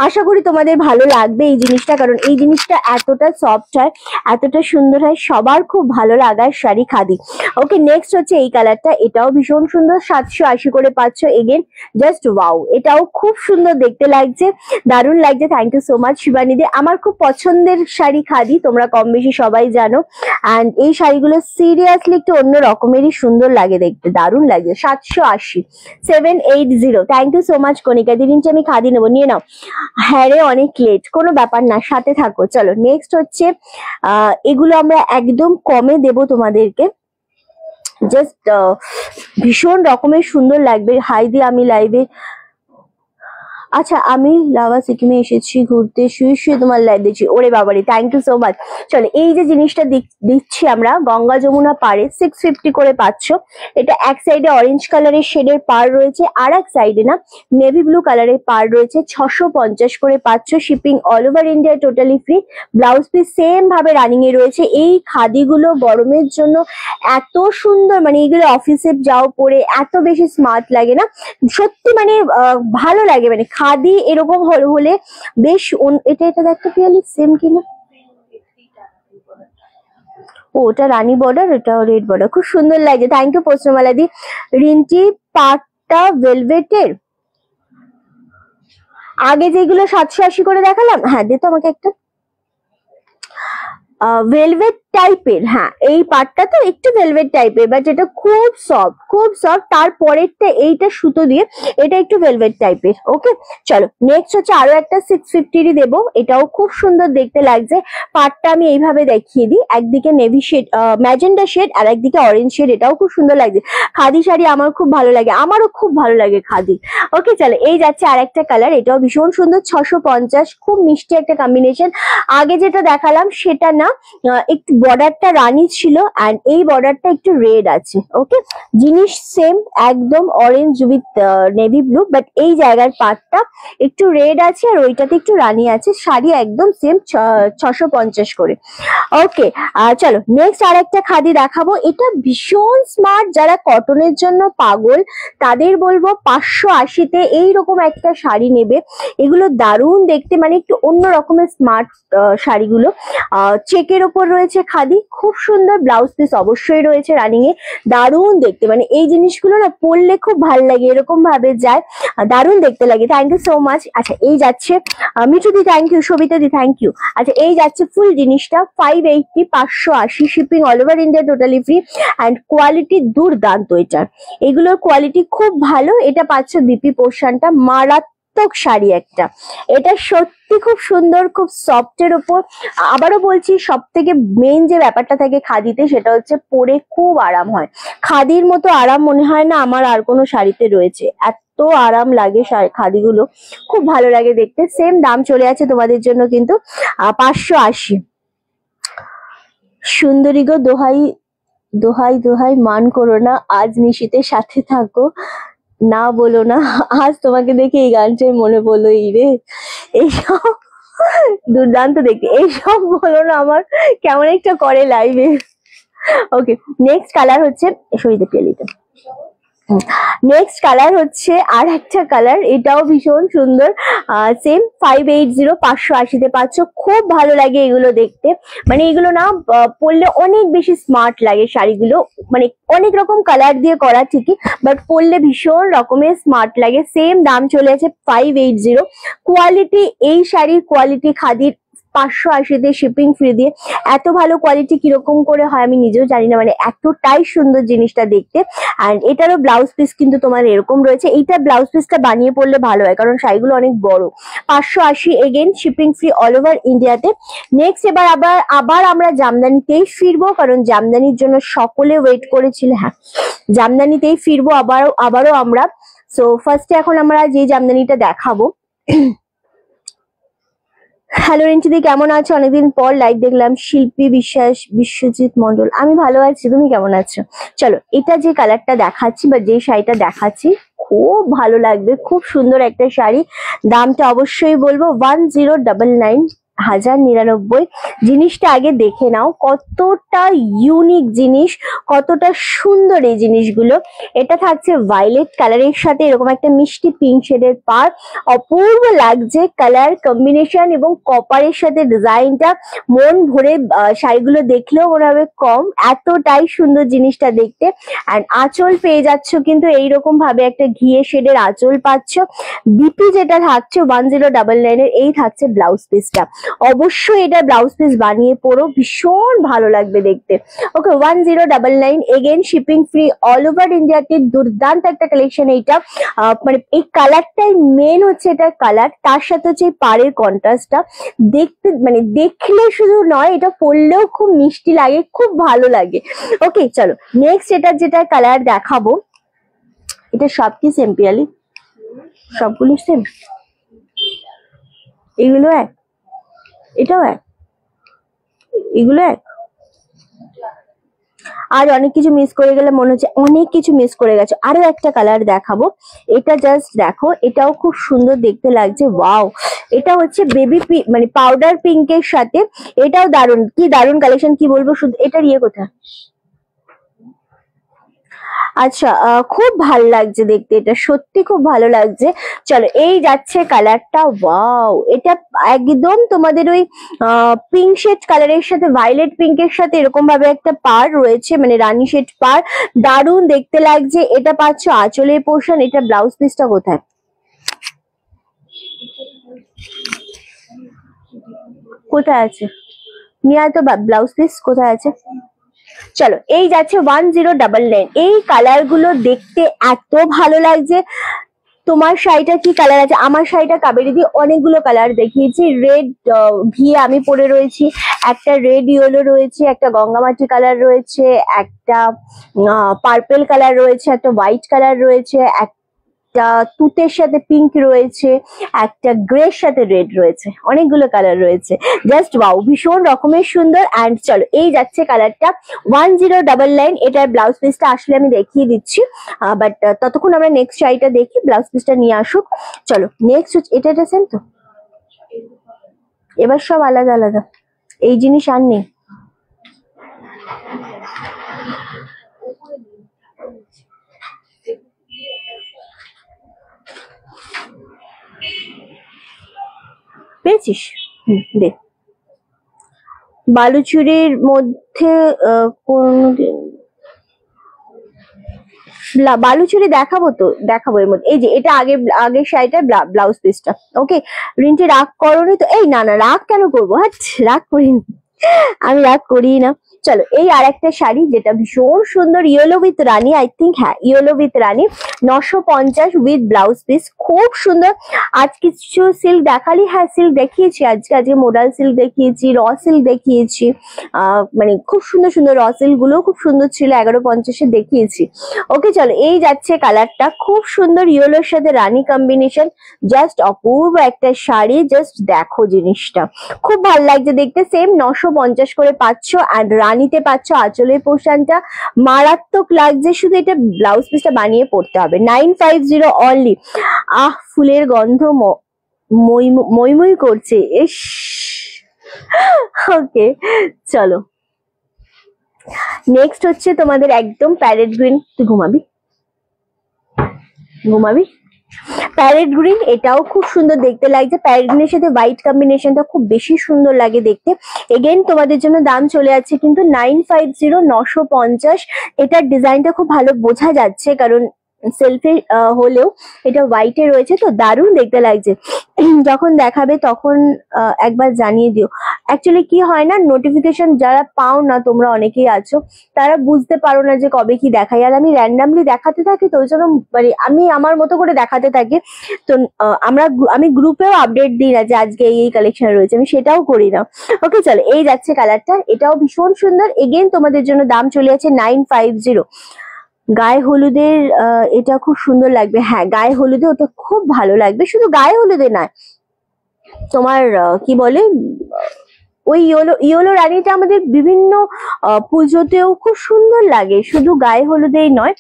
[SPEAKER 1] আশা করি তোমাদের ভালো লাগবে এই জিনিসটা, কারণ এই জিনিসটা এতটা সফট হয়, এতটা সুন্দর হয়, সবার খুব ভালো লাগার শাড়ি খাদি। ওকে নেক্সট হচ্ছে এই কালারটা, এটাও ভীষণ সুন্দর, 780 করে পাচ্ছ। এগেন জাস্ট ওয়াও, এটাও খুব সুন্দর দেখতে লাগছে, দারুণ লাগছে। থ্যাংক ইউ সো মাচ শিবানীদি, আমার খুব পছন্দের শাড়ি খাদি, তোমরা কম বেশি সবাই জানো, অ্যান্ড এই শাড়িগুলো সিরিয়াসলি একটু অন্য রকমেরই সুন্দর লাগে দেখতে, দারুণ লাগে। 780 780, থ্যাংক ইউ সো মাচ কণিকা দি। রিন্টি আমি খাদি নেবো, নিয়ে নাও। হ্যাঁ রে অনেক লেট, কোনো ব্যাপার না, সাথে থাকো। চলো নেক্সট হচ্ছে এগুলো আমরা একদম কমে দেব তোমাদেরকে, জাস্ট ভীষণ রকমের সুন্দর লাগবে। হাই দি আমি লাইভে, আচ্ছা আমি লাভা সিকিমে এসেছি ঘুরতে, শুয়ে শুয়ে তোমার লাইভ দিচ্ছি। ওরে বাবারে, থ্যাংক ইউ সো মাচ। চলো এই যে জিনিসটা দিচ্ছি আমরা গঙ্গা যমুনা পাড়ে 650 করে পাচ্ছ। এটা এক সাইডে অরেঞ্জ কালারের শেডের পার রয়েছে, আর এক সাইডে না নেভি ব্লু কালারের পার রয়েছে। 650 করে পাচ্ছ, shipping all over India totally free. Blouse piece same ভাবে রানিং এ রয়েছে। এই খাদিগুলো গরমের জন্য এত সুন্দর, মানে এগুলো অফিসে যাও পরে এত বেশি স্মার্ট লাগে না সত্যি, মানে ভালো লাগে। মানে খাদি এরকম হলে বেশ এটা দেখতে পিয়ালি সেম কিনা। ও ওটা রানী বর্ডার, এটা রেড বর্ডার, খুব সুন্দর লাগে। Thank you পোস্টমালাদি। রিন্টি পাটটা ভেলভেটের, আগে যেগুলো 780 করে দেখালাম, হ্যাঁ দে তো আমাকে একটা ভেলভেট টাইপের। হ্যাঁ এই পাটটা তো একটু ভেলভেট টাইপের, বাট এটা খুব সফট, খুব সফট। তারপরেরটা এইটা সুতো দিয়ে, এটা একটু ভেলভেট টাইপের। ওকে চলো নেক্সট হচ্ছে আরো একটা 650 দেবো, এটাও খুব সুন্দর দেখতে লাগছে। পাটটা আমি এইভাবে দেখিয়ে দিই, একদিকে নেভি শেড ম্যাজেন্ডা শেড আর একদিকে অরেঞ্জ শেড, এটাও খুব সুন্দর লাগছে। খাদি শাড়ি আমার খুব ভালো লাগে, আমারও খুব ভালো লাগে খাদি। ওকে চলো এই যাচ্ছে আর একটা কালার, এটাও ভীষণ সুন্দর। 650, খুব মিষ্টি একটা কম্বিনেশন। আগে যেটা দেখালাম সেটা না একটু বর্ডারটা রানী ছিল, এন্ড এই বর্ডারটা একটু রেড আছে। ওকে জিনিস সেম একদম orange with navy blue, but এই জায়গার পার্টটা একটু রেড আছে আর ওইটাতে একটু রানী আছে। শাড়ি একদম সেম 650 করে। ওকে চলো নেক্সট আর একটা খাদি দেখাবো, এটা ভীষণ স্মার্ট। যারা কটনের জন্য পাগল তাদের বলবো 580-তে এইরকম একটা শাড়ি নেবে। এগুলো দারুণ দেখতে, মানে একটু অন্য রকমের স্মার্ট শাড়িগুলো। চেকের ওপর রয়েছে খাদি, খুব সুন্দর। ব্লাউজ পিস অবশ্যই রয়েছে রানিং এ, দারুণ দেখতে। মানে এই জিনিসগুলো না পরলে খুব ভালো লাগে, এরকম ভাবে যায়, দারুণ দেখতে লাগে। Thank you so much. আচ্ছা এই যাচ্ছে Mithu di, thank you. Sabita di, thank you. আচ্ছা এই যাচ্ছে ফুল জিনিসটা 580, 580, shipping all over India totally free, and quality দুর্দান্ত। এগুলোর কোয়ালিটি খুব ভালো। এটা পাচ্ছ বিপি পোর্শনটা, মারাত্মক শাড়ি একটা। এটা সত্যি খুব সুন্দর, খুব সফটের উপর। আবারও বলছি, সব থেকে মেইন যে ব্যাপারটা থাকে খাদিতে সেটা হচ্ছে পরে খুব আরাম হয়। খাদির মতো আরাম মনে হয় না আমার আর কোনো শাড়িতে রয়েছে, এত আরাম লাগে খাদিগুলো, খুব ভালো লাগে দেখতে। সেম দাম চলে আছে তোমাদের জন্য কিন্তু 580। সুন্দরী গো দোহাই দোহাই দোহাই মান করো না, আজ নিশীতে সাথে থাকো, না বলো না। আজ তোমাকে দেখে এই গানটাই মনে পড়লো। রে এইসব দুর্দান্ত দেখতে, এইসব বলো না, আমার কেমন একটা করে লাইভে। ওকে নেক্সট কালার হচ্ছে সরিতে পেলিটা। নেক্সট কালার হচ্ছে আর একটা কালার, এটাও ভীষণ সুন্দর। সেম 580, 580-তে পাচ্ছ। খুব ভালো লাগে এগুলো দেখতে, মানে এগুলো না পরলে অনেক বেশি স্মার্ট লাগে শাড়িগুলো। মানে অনেক রকম কালার দিয়ে করা ঠিকই, বাট পরলে ভীষণ রকমের স্মার্ট লাগে। সেম দাম চলে আছে 580। কোয়ালিটি, এই শাড়ির কোয়ালিটি খাদির 580-তে শিপিং ফ্রি দিয়ে। এত ভালো কোয়ালিটি কিরকম করে হয় আমি নিজেও জানি না, মানে এতটাই সুন্দর জিনিসটা দেখতে। অ্যান্ড এটারও ব্লাউজ পিস কিন্তু তোমার এরকম রয়েছে। এইটা ব্লাউজ পিসটা বানিয়ে পড়লে ভালো হয়, কারণ শাড়িগুলো অনেক বড়। 580 again shipping free all over ইন্ডিয়াতে। নেক্সট এবার আবার আমরা জামদানিতেই ফিরবো, কারণ জামদানির জন্য সকলে ওয়েট করেছিল। হ্যাঁ জামদানিতেই ফিরবো আবারও আমরা। সো ফার্স্টে এখন আমরা যে জামদানিটা দেখাবো। হ্যালো রিন্টিদি, কেমন আছো? অনেকদিন পর লাইভ দেখলাম। শিল্পী বিশ্বাস, বিশ্বজিৎ মন্ডল, আমি ভালো আছি, তুমি কেমন আছো? চলো এটা যে কালারটা দেখাচ্ছি বা যে শাড়িটা দেখাচ্ছি খুব ভালো লাগবে, খুব সুন্দর একটা শাড়ি। দামটা অবশ্যই বলবো 1099, 1099। জিনিসটা আগে দেখে নাও, কতটা ইউনিক জিনিস, কতটা সুন্দর এই জিনিসগুলো। এটা থাকছে ভায়োলেট কালারের সাথে এরকম একটা মিষ্টি পিঙ্ক শেডের পার, অপূর্ব লাগছে কালার কম্বিনেশন এবং কপারের সাথে ডিজাইনটা। মন ভরে শাড়িগুলো দেখলেও মনে হবে কম, এতটাই সুন্দর জিনিসটা দেখতে। অ্যান্ড আঁচল পেয়ে যাচ্ছ কিন্তু এইরকম ভাবে একটা ঘিয়ে শেডের আঁচল পাচ্ছ। বিপি যেটা থাকছে 1099 এর, এই থাকছে ব্লাউজ পিসটা। অবশ্যই এটা ব্লাউজ পিস বানিয়ে পরো, ভীষণ ভালো লাগবে দেখতে। ওকে 1099 again shipping free all over ইন্ডিয়াতে। দুর্দান্ত একটা কালেকশন এইটা। মানে এই কালারটাই মেন হচ্ছে এটার কালার, তার সাথে হচ্ছে এই পাড়ের কন্ট্রাস্টটা দেখতে, মানে দেখলে শুধু নয়, এটা পরলেও খুব মিষ্টি লাগে, খুব ভালো লাগে। ওকে চলো নেক্সট যেটা কালার দেখাবো, এটা সব কি সেম পিয়ালি? সবগুলো সেম? এগুলো এক, এটাও এক, এগুলো এক। আর অনেক কিছু মিস করে গেলে মনে হচ্ছে, অনেক কিছু মিস করে গেছে। আরো একটা কালার দেখাবো, এটা জাস্ট দেখো, এটাও খুব সুন্দর দেখতে লাগছে। ওয়াও, এটা হচ্ছে বেবি মানে পাউডার পিঙ্কের সাথে, এটাও দারুণ, কি দারুণ কালেকশন, কি বলবো। শুধু এটার ইয়ে কোথায়, আচ্ছা খুব ভালো লাগছে দেখতে, এটা সত্যি খুব ভালো লাগছে। চলো এই যাচ্ছে কালারটা, ওয়াও, এটা একদম তোমাদের ওই পিঙ্ক শেড কালারের সাথে ভায়োলেট পিঙ্কের সাথে এরকম ভাবে একটা পার রয়েছে, মানে রানী শেড পার, দারুণ দেখতে লাগছে। এটা পাচ্ছ আঁচলের পোর্শন। এটা ব্লাউজ পিসটা কোথায়, কোথায় আছে, নিয়ে আয় তো, ব্লাউজ পিস কোথায় আছে। চলো এই যাচ্ছে 1099। এই কালার গুলো দেখতে এত ভালো লাগছে। তোমার শাড়িটা কি কালার আছে? আমার শাড়িটা কাবেরি দিয়ে অনেকগুলো কালার দেখিয়েছি। রেড ঘিয়ে আমি পরে রয়েছি, একটা রেড ইয়েলো রয়েছে, একটা গঙ্গামাটি কালার রয়েছে, একটা পার্পেল কালার রয়েছে, একটা হোয়াইট কালার রয়েছে, একটা তুতের সাথে পিঙ্ক রয়েছে, একটা গ্রের সাথে রেড রয়েছে, অনেকগুলো কালার রয়েছে। জাস্ট ওয়াও, ভীষণ রকমের সুন্দর। অ্যান্ড চলো এই যাচ্ছে কালারটা 1099। এটার ব্লাউজ পিসটা আসলে আমি দেখিয়ে দিচ্ছি, বাট ততক্ষণ আমরা নেক্সট শাড়িটা দেখি, ব্লাউজ পিসটা নিয়ে আসুক। চলো নেক্সট হচ্ছে এটা, এটা সেম তো, এবার সব আলাদা আলাদা, এই জিনিস আর নেই। পেয়েছিস? দে। বালুচুরির মধ্যে বালুচুরি দেখাবো তো, দেখাবো এর মধ্যে। এই যে এটা আগের শাড়িটার ব্লাউজ পিসটা। ওকে রিন্টি, রাগ করোনি তো? এই না না, রাগ কেন করবো, হ্যাঁ রাগ করিনি, আমি রাগ করি না। চলো এই আর একটা শাড়ি যেটা ভীষণ সুন্দর, ইয়েলো উইথ রানী, আই থিঙ্ক, হ্যাঁ ইয়েলো উইথ রানী, 950 উইথ ব্লাউজ পিস, খুব সুন্দর। আজ কিছু সিল্ক দেখালি, হ্যাঁ সিল্ক দেখিয়েছি আজকে, মোডাল সিল্ক দেখিয়েছি, র সিল্ক দেখিয়েছি, মানে খুব সুন্দর সুন্দর র সিল্ক গুলো খুব সুন্দর ছিল, 1150-এ দেখিয়েছি। ওকে চলো এই যাচ্ছে কালারটা, খুব সুন্দর ইয়েলোর সাথে রানী কম্বিনেশন, জাস্ট অপূর্ব একটা শাড়ি। জাস্ট দেখো জিনিসটা, খুব ভালো লাগছে দেখতে। সেম 950 করে পাচ্ছ, আর রানীতে পাচ্ছ আঁচলের পোর্শনটা, মারাত্মক লাগছে। শুধু এটা ব্লাউজ পিসটা বানিয়ে পড়তে হবে। 950 অনলি। আহ ফুলের গন্ধ মই মই করছে, ইস। ওকে চলো নেক্সট হচ্ছে তোমাদের একদম প্যারেট গ্রিন। তুই ঘুমাবি, ঘুমাবি। প্যারেট গ্রিন, এটাও খুব সুন্দর দেখতে লাগছে। প্যারেট গ্রিনের সাথে হোয়াইট কম্বিনেশনটা খুব বেশি সুন্দর লাগে দেখতে। এগেইন তোমাদের জন্য দাম চলে যাচ্ছে কিন্তু 950, 950। এটার ডিজাইনটা খুব ভালো বোঝা যাচ্ছে, কারণ সেলফি হলেও এটা হোয়াইটে রয়েছে, তো দারুণ দেখতে লাগছে। যখন দেখাবে তখন একবার জানিয়ে দিও। অ্যাকচুয়ালি কি হয় না, নোটিফিকেশন যারা পাও না, তোমরা অনেকেই আছো, তারা বুঝতে পারো না যে কবে কি দেখাই, আর আমি র্যান্ডামলি দেখাতে থাকি, তো ওই জন্য মানে আমি আমার মতো করে দেখাতে থাকি। তো আমি গ্রুপেও আপডেট দিই না যে আজকে এই কালেকশন রয়েছে, আমি সেটাও করি না। ওকে চলো এই যাচ্ছে কালারটা, এটাও ভীষণ সুন্দর। এগেইন তোমাদের জন্য দাম চলে যাচ্ছে 950। গায়ে হলুদের এটা খুব সুন্দর লাগবে, হ্যাঁ গায়ে হলুদে ওটা খুব ভালো লাগবে। শুধু গায়ে হলুদে নয়, তোমার কি বলে ওই ইয়েলো রানীটা আমাদের বিভিন্ন পুজোতেও খুব সুন্দর লাগে, শুধু গায়ে হলুদেই নয়,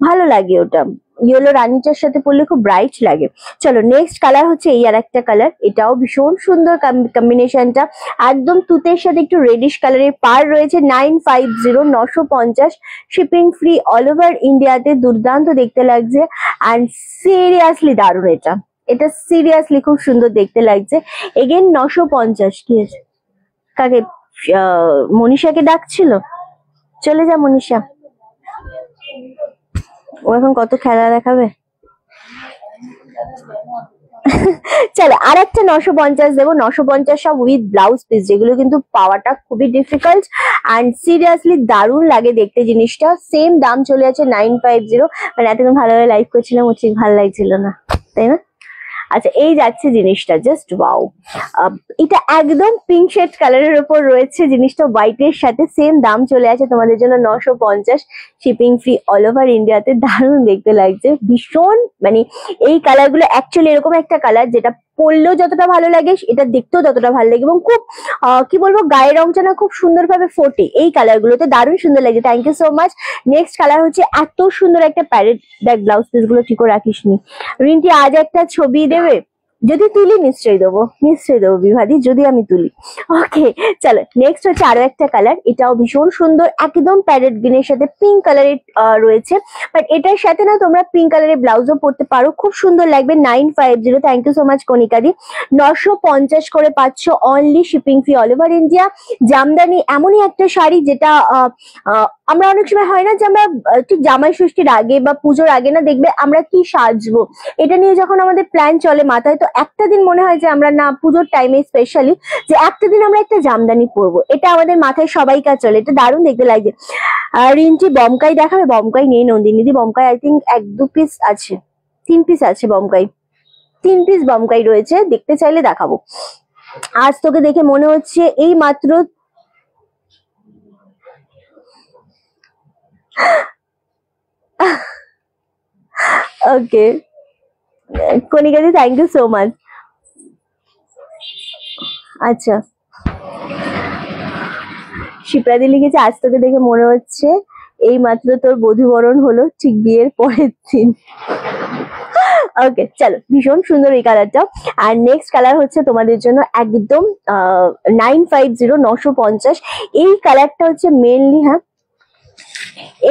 [SPEAKER 1] ভালো লাগে ওটা। ইয়েলো রানীটার সাথে পরলে খুব ব্রাইট লাগে। চলো নেক্সট কালার হচ্ছে এই আর একটা কালার, এটাও ভীষণ সুন্দর কম্বিনেশনটা, একদম তুতের সাথে একটু রেডিশ কালারের পার রয়েছে। 950, 950, শিপিং ফ্রি অল ওভার ইন্ডিয়াতে, দুর্দান্ত দেখতে লাগছে। অ্যান্ড সিরিয়াসলি দারুণ, এটা সিরিয়াসলি খুব সুন্দর দেখতে লাগছে। এগেন 950। কি আছে, কাকে, মনীষাকে ডাকছিল? চলে যা মনীষা, ও এখন কত খেলা দেখাবে। চলো আর একটা 950 দেবো, 950 সব উইথ ব্লাউজ পিস, যেগুলো কিন্তু পাওয়াটা খুবই ডিফিকাল্ট। অ্যান্ড সিরিয়াসলি দারুণ লাগে দেখতে জিনিসটা। সেম দাম চলে আছে 950। মানে এতক্ষণ ভালোভাবে লাইভ করছিলাম, ও ঠিক ভালো লাগছিল না, তাই না? আচ্ছা এই যাচ্ছে জিনিসটা, জাস্ট ওয়াও। এটা একদম পিঙ্ক শেড কালারের উপর রয়েছে জিনিসটা, হোয়াইটের সাথে। সেম দাম চলে আছে তোমাদের জন্য 950, শিপিং ফ্রি অল ওভার ইন্ডিয়াতে। দারুণ দেখতে লাগছে ভীষণ, মানে এই কালার গুলো অ্যাকচুয়ালি এরকম একটা কালার যেটা পরলেও যতটা ভালো লাগে এটা দেখতেও ততটা ভালো লাগে, এবং খুব কি বলবো গায়ের রংটা না খুব সুন্দরভাবে ফোটে এই কালার গুলোতে, দারুণ সুন্দর লাগে। Thank you so much. Next colour হচ্ছে এত সুন্দর একটা প্যারেট, দেখ ব্লাউজ পিস গুলো ঠিক করে রাখিস নি। রিন্টি আজ একটা ছবি দেবে? যদি তুলি নিশ্চয়ই দেবো, নিশ্চয়ই দেবো বিভাদি, যদি আমি তুলি। ওকে চলো, নেক্সট হচ্ছে আরো একটা কালার, এটাও ভীষণ সুন্দর, একদম প্যারেট গ্রিনের সাথে পিঙ্ক কালারের রয়েছে, বাট এটার সাথে না তোমরা পিঙ্ক কালারের ব্লাউজও পরতে পারো, খুব সুন্দর লাগবে। 950, thank you so much Kanika di. 950 করে পাচ্ছ, only shipping free all over India. Jamdani এমনই একটা শাড়ি যেটা আমরা অনেক সময় হয় না যে আমরা ঠিক জামাই ষষ্ঠীর আগে বা পুজোর আগে না দেখবে আমরা কি সাজবো, এটা নিয়ে যখন আমাদের প্ল্যান চলে মাথায়, তো একটা দিন মনে হয় যে আমরা না পুজোর টাইমে স্পেশালি যে একটা দিন আমরা একটা জামদানি পরবো, এটা আমাদের মাথায় সবাইকার চলে, এটা দারুণ দেখতে লাগবে। আর রিন্টি বমকাই দেখাবে? বমকাই নেই নন্দিনী দি, বমকাই আই থিঙ্ক 1-2 পিস আছে, 3 পিস আছে বমকাই, 3 পিস বমকাই রয়েছে, দেখতে চাইলে দেখাবো। আজ তোকে দেখে মনে হচ্ছে এই মাত্র ওকে কনিকা দি, থ্যাংক ইউ সো মাচ। আচ্ছা শিপ্রাদি লিখেছে আজ তোকে দেখে মনে হচ্ছে এই মাত্র তোর বধূবরণ হলো, ঠিক বিয়ের পরের দিন। ওকে চলো, ভীষণ সুন্দর এই কালারটা। আর নেক্সট কালার হচ্ছে তোমাদের জন্য একদম 950, 950। এই কালারটা হচ্ছে মেনলি, হ্যাঁ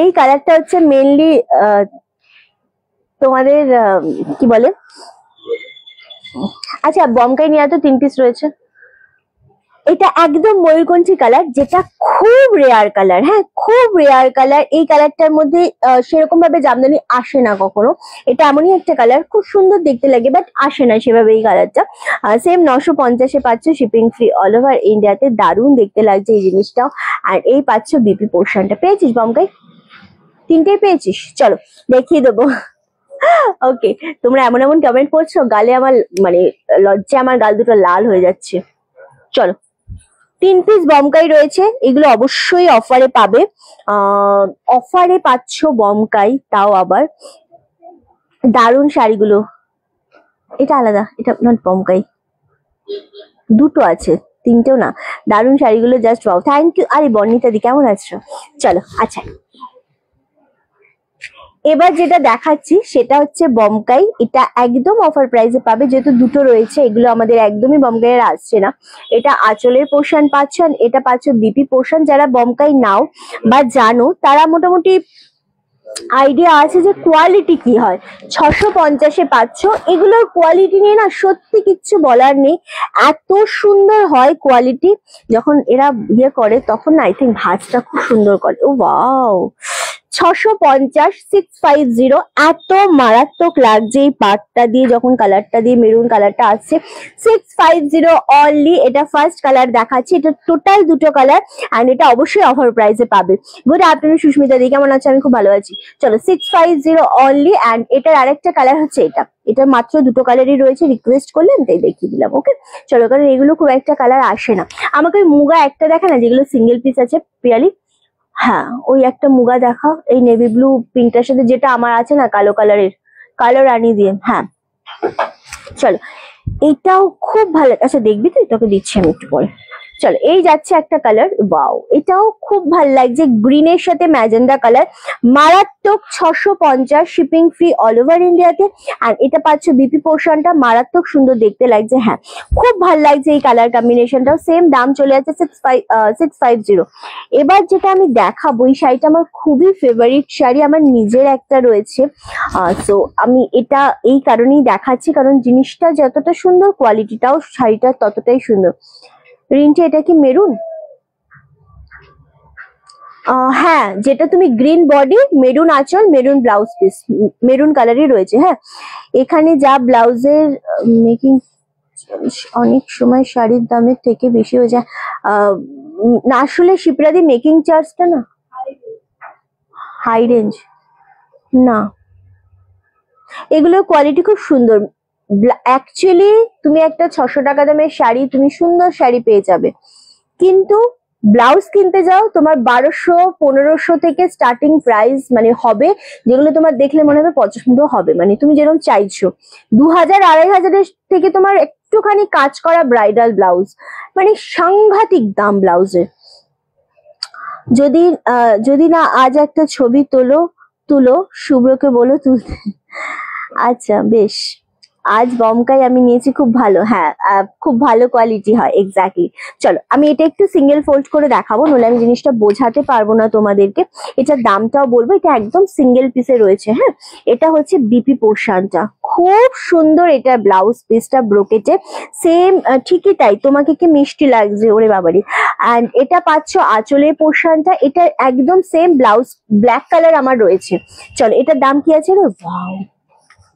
[SPEAKER 1] এই কালারটা হচ্ছে মেনলি তোমাদের কি বলে, আচ্ছা বমকাই নিয়ে তো 3 পিস রয়েছে। এটা একদম ময়ূরকণ্ঠী কালার, যেটা খুব রেয়ার কালার, হ্যাঁ খুব রেয়ার কালার। এই কালারটার মধ্যে সেরকম ভাবে জামদানি আসে না কখনো, এটা এমনই একটা কালার, খুব সুন্দর দেখতে লাগে বাট আসে না সেভাবে এই কালারটা। সেম 950-এ পাচ্ছ, শিপিং ফ্রি অল ওভার ইন্ডিয়াতে, দারুণ দেখতে লাগছে এই জিনিসটাও। আর এই পাচ্ছ বিপি পোর্শনটা। পেয়েছিস বমকাই? 3টেই পেয়েছিস? চলো দেখিয়ে দেবো। ওকে তোমরা এমন এমন কমেন্ট করছো, গালে আমার মানে লজ্জা আমার গাল দুটো লাল হয়ে যাচ্ছে। চলো 3 পিস বমকাই রয়েছে, এগুলো অবশ্যই অফারে পাবে, অফারে পাচ্ছ বমকাই, তাও আবার দারুণ শাড়িগুলো। এটা আলাদা, এটা নট বমকাই, দুটো আছে, 3টেও না, দারুণ শাড়িগুলো জাস্ট ওয়াও। Thank you. আরে বর্ণিতা দি কেমন আছো? চলো আচ্ছা এবার যেটা দেখাচ্ছি সেটা হচ্ছে বমকাই, এটা একদম অফার প্রাইসে পাবে, যেহেতু দুটো রয়েছে, এগুলো আমাদের একদমই বমকাইয়ের আসছে না। এটা আঁচলের পোর্শন পাচ্ছেন, এটা পাচ্ছ বিপি পোর্শন। যারা বমকাই নাও বা জানো তারা মোটামুটি আইডিয়া আছে যে কোয়ালিটি কি হয়। 650-এ পাচ্ছ, এগুলোর কোয়ালিটি নিয়ে না সত্যি কিচ্ছু বলার নেই, এত সুন্দর হয় কোয়ালিটি। যখন এরা ইয়ে করে তখন না আই থিঙ্ক ভাঁজটা খুব সুন্দর করে। ও ওয়াও, 650, 650, এত মারাত্মক লাগছে এই পাটটা দিয়ে, যখন কালারটা দিয়ে মেরুন কালারটা আসছে। 650 অনলি, এটা ফার্স্ট কালার দেখাচ্ছি, এটা টোটাল দুটো কালার, এন্ড এটা অবশ্যই অফার প্রাইসে পাবে। গুড আফটারনুন সুস্মিতা দি, কেমন আছে? আমি খুব ভালো আছি। চলো 650 অনলি, এন্ড এটার আরেকটা কালার হচ্ছে এটা, এটা মাত্র দুটো কালারই রয়েছে, রিকোয়েস্ট করলে আমি তাই দেখিয়ে দিলাম। ওকে চলো, কারণ এগুলো খুব একটা কালার আসে না। আমাকে ওই মুগা একটা দেখা না যেগুলো সিঙ্গেল পিস আছে পিয়ালি, হ্যাঁ ওই একটা মুগা দেখাও, এই নেভি ব্লু পিঙ্কটার সাথে, যেটা আমার আছে না কালো কালারের, কালো রানী দিয়ে। হ্যাঁ চলো এটাও খুব ভালো, আচ্ছা দেখবি তুই? তোকে দিচ্ছি আমি একটু পরে। চলো এই যাচ্ছে একটা কালার, ওয়াও এটাও খুব ভালো লাগছে, গ্রিনের সাথে ম্যাজেন্ডা কালার, মারাত্মক। 650, শিপিং ফ্রি অল ওভার ইন্ডিয়াতে, আর এটা পাচ্ছ বিপি পোর্শনটা, মারাত্মক সুন্দর দেখতে লাগছে। হ্যাঁ খুব ভালো লাগছে এই কালার কম্বিনেশনটাও। সেম দাম চলে যাচ্ছে 650। এবার যেটা আমি দেখাবো, এই শাড়িটা আমার খুবই ফেভারিট শাড়ি, আমার নিজের একটা রয়েছে, সো আমি এটা এই কারণেই দেখাচ্ছি, কারণ জিনিসটা যতটা সুন্দর কোয়ালিটিটাও শাড়িটা ততটাই সুন্দর। রিন্টি এটা কি মেরুন? হ্যাঁ যেটা তুমি গ্রিন বডি, মেরুন আঁচল, মেরুন ব্লাউজ পিস, মেরুন কালারই রয়েছে। হ্যাঁ এখানে যা ব্লাউজের মেকিং অনেক সময় শাড়ির দামের থেকে বেশি হয়ে যায়, না আসলে শিপ্রাদি মেকিং চার্জটা না হাই রেঞ্জ না, এগুলোর কোয়ালিটি খুব সুন্দর। অ্যাকচুয়ালি তুমি একটা 600 টাকা দামের শাড়ি, তুমি সুন্দর শাড়ি পেয়ে যাবে, কিন্তু ব্লাউজ কিনতে যাও তোমার 1200-1500 থেকে স্টার্টিং প্রাইস মানে হবে, যেগুলো তোমার দেখলে মনে হবে পছন্দ হবে, মানে তুমি যেরকম চাইছো। 2000-2500 থেকে তোমার একটুখানি কাজ করা ব্রাইডাল ব্লাউজ, মানে সাংঘাতিক দাম ব্লাউজের। যদি যদি না আজ একটা ছবি তুলো, শুভ্রকে বলো তুলতে। আচ্ছা বেশ, আজ বমকাই আমি নিয়েছি, খুব ভালো, হ্যাঁ খুব ভালো কোয়ালিটি হয়, এক্স্যাক্টলি। চলো আমি এটা একটু সিঙ্গেল ফোল্ড করে দেখাবো, নইলে আমি জিনিসটা বোঝাতে পারবো না তোমাদেরকে। এটার দামটাও বলবো, এটা একদম সিঙ্গেল পিসে রয়েছে। হ্যাঁ, এটা হচ্ছে বিপি পোর্শনটা, খুব সুন্দর। এটা ব্লাউজ পিসটা ব্রোকেটে, সেম ঠিকই তাই, তোমাকে কি মিষ্টি লাগছে ওরে বাবারি। অ্যান্ড এটা পাচ্ছ আঁচলের পোর্শনটা, এটা একদম সেম ব্লাউজ, ব্ল্যাক কালার আমার রয়েছে। চলো এটার দাম কি আছে রে, ওয়াও,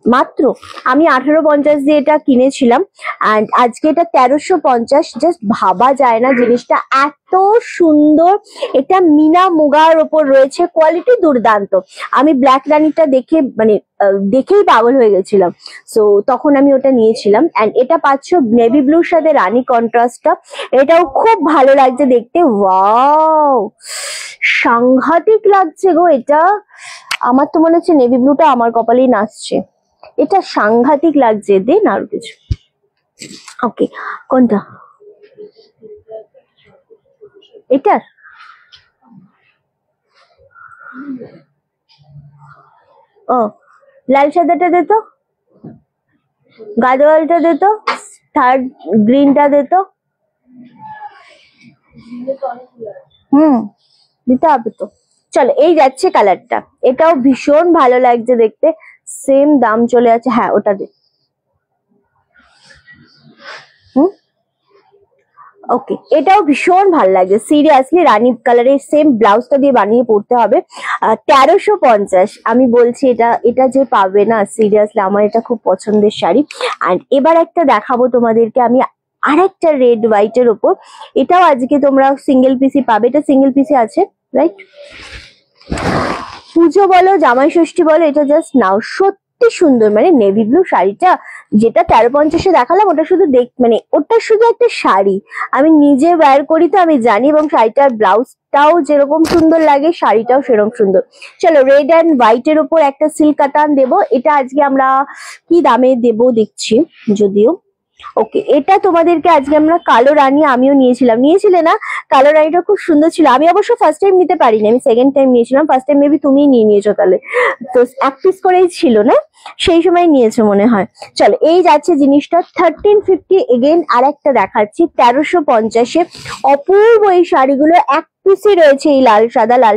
[SPEAKER 1] মাত্র আমি 1850 দিয়ে এটা কিনেছিলাম, অ্যান্ড আজকে এটা 1350। জাস্ট ভাবা যায় না জিনিসটা এত সুন্দর। এটা মিনা মুগার ওপর রয়েছে, কোয়ালিটি দুর্দান্ত। আমি ব্ল্যাক রানিটা দেখে মানে দেখেই পাগল হয়ে গেছিলাম, সো তখন আমি ওটা নিয়েছিলাম। অ্যান্ড এটা পাচ্ছ নেভি ব্লুর সাথে রানী কন্ট্রাস্টটা, এটাও খুব ভালো লাগছে দেখতে। ওয়াও, সাংঘাতিক লাগছে গো এটা। আমার তো মনে হচ্ছে নেভি ব্লুটা আমার কপালেই নাচছে, এটা সাংঘাতিক লাগছে। দেন আর কিছু, ওকে কোনটা, এটার ও লাল সাদাটা দে তো, গাদোয়ালটা দে তো, থার্ড গ্রিনটা দে তো। দিতে হবে তো। চলো এই যাচ্ছে কালারটা, এটাও ভীষণ ভালো লাগছে দেখতে, সেম দাম চলে আছে। হ্যাঁ ওটা দে। ওকে, এটাও ভীষণ ভালো লাগছে সিরিয়াসলি, রানী কালারের সেম ব্লাউজটা দিয়ে বানিয়ে পড়তে হবে। 1350 আমি বলছি, এটা যে পাবে না সিরিয়াসলি, আমার এটা খুব পছন্দের শাড়ি। অ্যান্ড এবার একটা দেখাবো তোমাদেরকে আমি, আরেকটা রেড হোয়াইটের ওপর, এটাও আজকে তোমরা সিঙ্গেল পিসি পাবে, এটা সিঙ্গেল পিসি আছে রাইট। পুজো বলো জামাই ষষ্ঠী বলো, এটা জাস্ট নাও, সত্যি সুন্দর। মানে নেভি ব্লু শাড়িটা যেটা 1350 দেখালাম, ওটা শুধু মানে ওটা শুধু একটা শাড়ি, আমি নিজে ওয়্যার করি তো আমি জানি, এবং শাড়িটার ব্লাউজটাও যেরকম সুন্দর লাগে শাড়িটাও সেরকম সুন্দর। চলো রেড অ্যান্ড হোয়াইটের উপর একটা সিল্ক কাতান দেবো, এটা আজকে আমরা কি দামে দেবো দেখছি যদিও। ওকে, এটা তোমাদেরকে আজকে আমরা কালো রানী, আমিও নিয়েছিলে না, কালো রানীটা খুব সুন্দর ছিল। আমি অবশ্য ফার্স্ট টাইম নিতে পারিনি, আমি সেকেন্ড টাইম নিয়েছিলাম, ফার্স্ট টাইম মেবি তুমিই নিয়েছো তাহলে, তো এক পিস করেই ছিল না, সেই সময় নিয়েছো মনে হয়। চলো এই যাচ্ছে জিনিসটা 1350। এগেন আর একটা দেখাচ্ছি 1350-এ, অপূর্ব এই শাড়িগুলো এক পিসই রয়েছে। এই লাল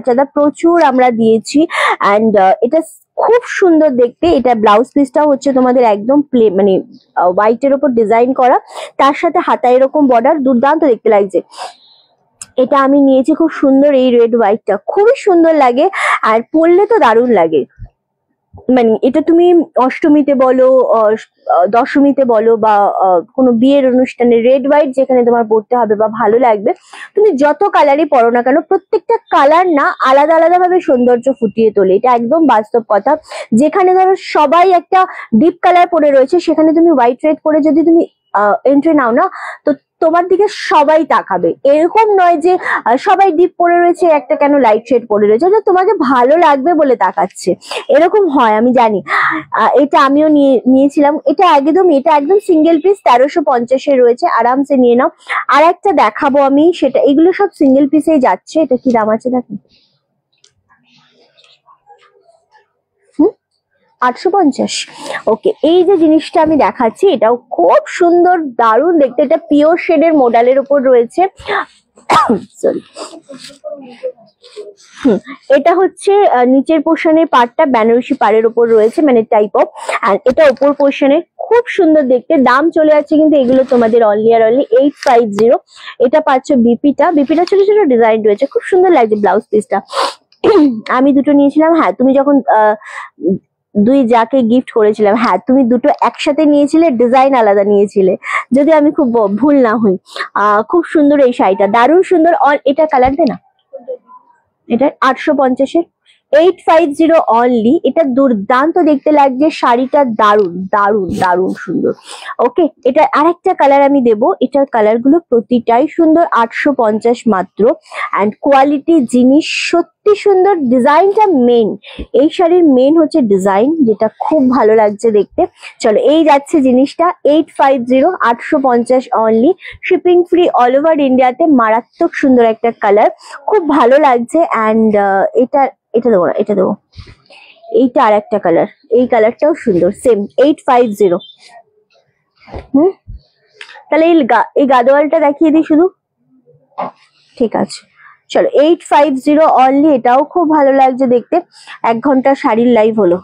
[SPEAKER 1] সাদা প্রচুর আমরা দিয়েছি, অ্যান্ড এটা খুব সুন্দর দেখতে। এটা ব্লাউজ পিসটাও হচ্ছে তোমাদের একদম মানে হোয়াইটের ওপর ডিজাইন করা, তার সাথে হাতায় এরকম বর্ডার, দুর্দান্ত দেখতে লাগছে। এটা আমি নিয়েছি, খুব সুন্দর এই রেড হোয়াইটটা, খুবই সুন্দর লাগে, আর পরলে তো দারুণ লাগে। মানে এটা তুমি অষ্টমীতে বলো, দশমীতে বলো, বা কোনো বিয়ের অনুষ্ঠানে রেড হোয়াইট যেখানে তোমার পরতে হবে বা ভালো লাগবে, তুমি যত কালারই পরো না কেন, প্রত্যেকটা কালার না আলাদা আলাদা ভাবে সৌন্দর্য ফুটিয়ে তোলে, এটা একদম বাস্তব কথা। যেখানে ধরো সবাই একটা ডিপ কালার পরে রয়েছে, সেখানে তুমি হোয়াইট রেড পরে যদি তুমি এন্ট্রি নাও না, তো তোমার দিকে সবাই তাকাবে। এরকম নয় যে সবাই ডিপ পরে রয়েছে, একটা কেন লাইট শেড পরে রয়েছে, এটা তোমাকে ভালো লাগবে বলে তাকাচ্ছে, এরকম হয় আমি জানি। এটা আমিও নিয়েছিলাম, এটা একদম সিঙ্গেল পিস 1350-এ রয়েছে, আরামসে নিয়ে নাও। আর একটা দেখাবো আমি, সেটা এগুলো সব সিঙ্গেল পিসেই যাচ্ছে। এটা কি দাম আছে দেখো, 850। ওকে, এই যে জিনিসটা আমি দেখাচ্ছি, এটাও খুব সুন্দর, দারুণ দেখতে। এটা পিওর শেডের মডেলের উপর রয়েছে, সরি, এটা হচ্ছে নিচের পোর্শনের পার্টটা বেনারসি পাড়ের উপর রয়েছে, মানে টাইপ অফ। আর এটা উপর পোর্শনের, খুব সুন্দর দেখতে। দাম চলে যাচ্ছে কিন্তু এগুলো তোমাদের অনলি আর অনলি 850। এটা পাচ্ছ বিপিটা ছোট ছোট ডিজাইন রয়েছে, খুব সুন্দর লাগছে ব্লাউজ পিসটা। আমি দুটো নিয়েছিলাম। হ্যাঁ, তুমি যখন দুই যাকে গিফট করেছিলাম, হ্যাঁ তুমি দুটো একসাথে নিয়েছিলে, ডিজাইন আলাদা নিয়েছিলে, যদি আমি খুব ভুল না হই। খুব সুন্দর এই শাড়িটা, দারুণ সুন্দর। এটা কালার দে না, এটা 850-এর। 850 অনলি। এটা দুর্দান্ত দেখতে লাগছে, শাড়িটা দারুন দারুন দারুন সুন্দর। ওকে, এটা আরেকটা কালার আমি দেব, এটার কালার গুলো প্রতিটাই সুন্দর, 850 মাত্র। অ্যান্ড কোয়ালিটি জিনিস সত্যি সুন্দর, ডিজাইনটা মেন, এই শাড়ির মেন হচ্ছে ডিজাইন, যেটা খুব ভালো লাগছে দেখতে। চলো, এই যাচ্ছে জিনিসটা 850, 850 only, shipping free all over ইন্ডিয়াতে। মারাত্মক সুন্দর একটা কালার, খুব ভালো লাগছে। অ্যান্ড এটা দেবো না, এটা দেবো, এইটা আর একটা কালার, এই কালারটাও সুন্দর, সেম 850। তাহলে এই গাদোয়ালটা দেখিয়ে দিই শুধু, ঠিক আছে। চলো, 850 অনলি, এটাও খুব ভালো লাগছে দেখতে। 1 ঘন্টা শাড়ির লাইভ হলো।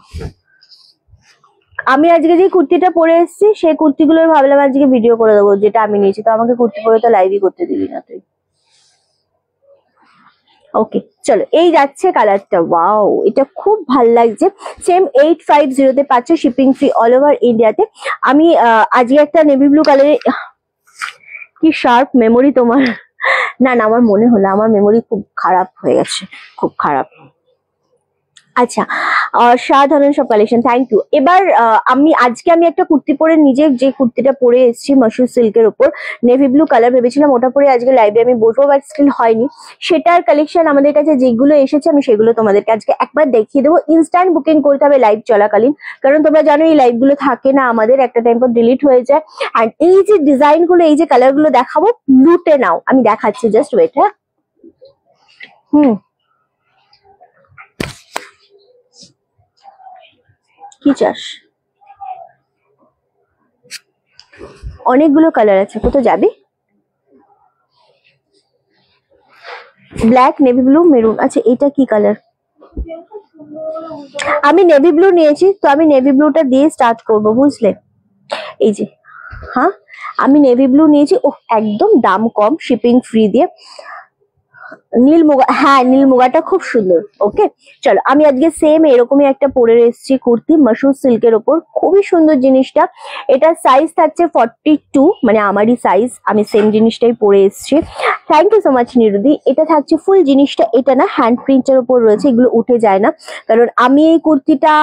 [SPEAKER 1] আমি আজকে যে কুর্তিটা পরে এসেছি সেই কুর্তিগুলোর ভাবলাম আজকে ভিডিও করে দেবো, যেটা আমি নিয়েছি। তো আমাকে কুর্তি পরে তো লাইভই করতে দিবি না তুই। ওকে, চলো, এই যাচ্ছে কালারটা, ওয়াও, এটা খুব ভাল লাগছে। সেম 850 তে পাচ্ছ, শিপিং ফ্রি অল ওভার ইন্ডিয়াতে। আমি আজকে একটা নেভি ব্লু কালারে, কি শার্প মেমোরি তোমার। না না, আমার মনে হলো, আমার মেমোরি খুব খারাপ হয়ে গেছে, খুব খারাপ। আচ্ছা, সাধারণ সব কালেকশন, থ্যাংক ইউ। এবার আজকে আমি একটা কুর্তি পরে, নিজে যে কুর্তিটা পরে এসেছি মাশরুম সিল্কের উপর, নেভি ব্লু কালার, ভেবেছিলাম ওটা পরে আজকে লাইভে আমি বসবো, বাট স্টিল হয়নি। সেটার কালেকশন আমাদের কাছে যেগুলো এসেছে আমি সেগুলো তোমাদেরকে আজকে একবার দেখিয়ে দেবো। ইনস্ট্যান্ট বুকিং করতে হবে লাইভ চলাকালীন, কারণ তোমরা জানো এই লাইভ গুলো থাকে না আমাদের, একটা টাইম পর ডিলিট হয়ে যায়। অ্যান্ড এই যে ডিজাইন গুলো, এই যে কালার গুলো দেখাবো, লুটে নাও। আমি দেখাচ্ছি, জাস্ট ওয়েট। হ্যাঁ, কি চাস? অনেকগুলো কালার আছে, কোথায় যাবি? Black, navy blue, maroon. আচ্ছা, এটা কি কালার? আমি নেভি ব্লু নিয়েছি, তো আমি নেভি ব্লুটা দিয়ে স্টার্ট করব, বুঝলে? এই যে, হ্যাঁ, আমি নেভি ব্লু নিয়েছি। ও, একদম দাম কম, শিপিং ফ্রি দিয়ে। নীল মুগা, হ্যাঁ নীল মুগাটা খুব সুন্দর। ওকে, চলো, আমি আজকে সেম এরকমই একটা পরে এসেছি কুর্তি মাশরুম সিল্কের ওপর, খুবই সুন্দর জিনিসটা। এটা সাইজ থাকছে 42, মানে আমারই সাইজ, আমি সেম জিনিসটাই পরে এসেছি। থ্যাংক ইউ সো মাচ নিরুদি। এটা থাকছে ফুল জিনিসটা, এটা না হ্যান্ড প্রিন্টের ওপর রয়েছে, এগুলো উঠে যায় না, কারণ আমি এই কুর্তিটা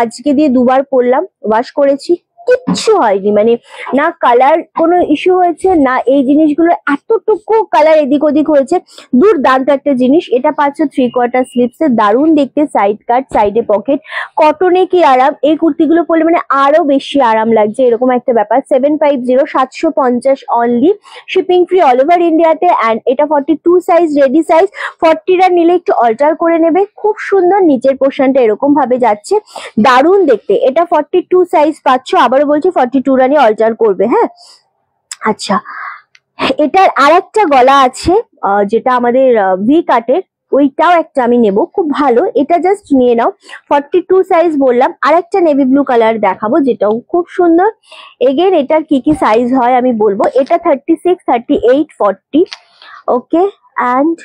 [SPEAKER 1] আজকে দিয়ে 2 বার পরলাম, ওয়াশ করেছি, কিচ্ছু হয়নি, মানে না কালার কোনো ইস্যু হয়েছে, না এই জিনিসগুলো এতটুকু কালার এদিক ওদিক হয়েছে। দুর্দান্ত একটা জিনিস। এটা পাচ্ছ 3/4 স্লিভসে, দারুণ দেখতে, সাইড কাট, সাইডে পকেট, কটনে কি আরাম। এই কুর্তিগুলো পরলে মানে আরো বেশি আরাম লাগছে, এরকম একটা ব্যাপার। 750, 750 only, shipping free all over ইন্ডিয়াতে। অ্যান্ড এটা 42 সাইজ, রেডি সাইজ। 40টা নিলে একটু অল্টার করে নেবে, খুব সুন্দর, নিচের পোর্শনটা এরকম ভাবে যাচ্ছে, দারুণ দেখতে। এটা 42 সাইজ পাচ্ছ, আবারও বলছি 42 রানি অল্টার করবে। হ্যাঁ, আচ্ছা, এটার আর একটা গলা আছে, যেটা আমাদের ভি কাটের, ওইটাও একটা আমি নেব, খুব ভালো, এটা জাস্ট নিয়ে নাও। 42 সাইজ বললাম। আর একটা নেভি ব্লু কালার দেখাবো, যেটাও খুব সুন্দর। এগেন এটার কি কি সাইজ হয় আমি বলবো। এটা 36, 38, 40। ওকে, অ্যান্ড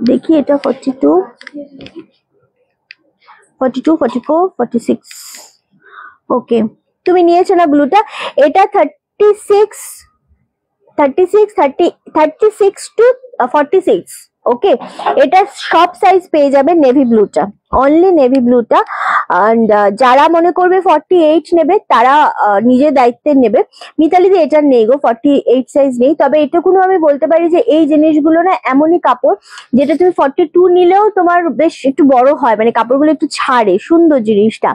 [SPEAKER 1] দেখি, এটা 42, 42, 44, 46। ওকে, তুমি নিয়েছো না ব্লুটা? এটা 36, 36, 30, 36 to 46। ওকে, এটা সব সাইজ পেয়ে যাবে নেভি ব্লুটা, অনলি নেভি ব্লুটা। অ্যান্ড যারা মনে করবে 48 নেবে, তারা নিজের দায়িত্বে নেবে। মিতালি দি, এটা নেই গো, 48 সাইজ নেই। তবে এটুকুনো আমি বলতে পারি যে এই জিনিসগুলো না এমনই কাপড়, যেটা তুমি 42 নিলেও তোমার বেশ একটু বড় হয়, মানে কাপড়গুলো একটু ছাড়ে, সুন্দর জিনিসটা,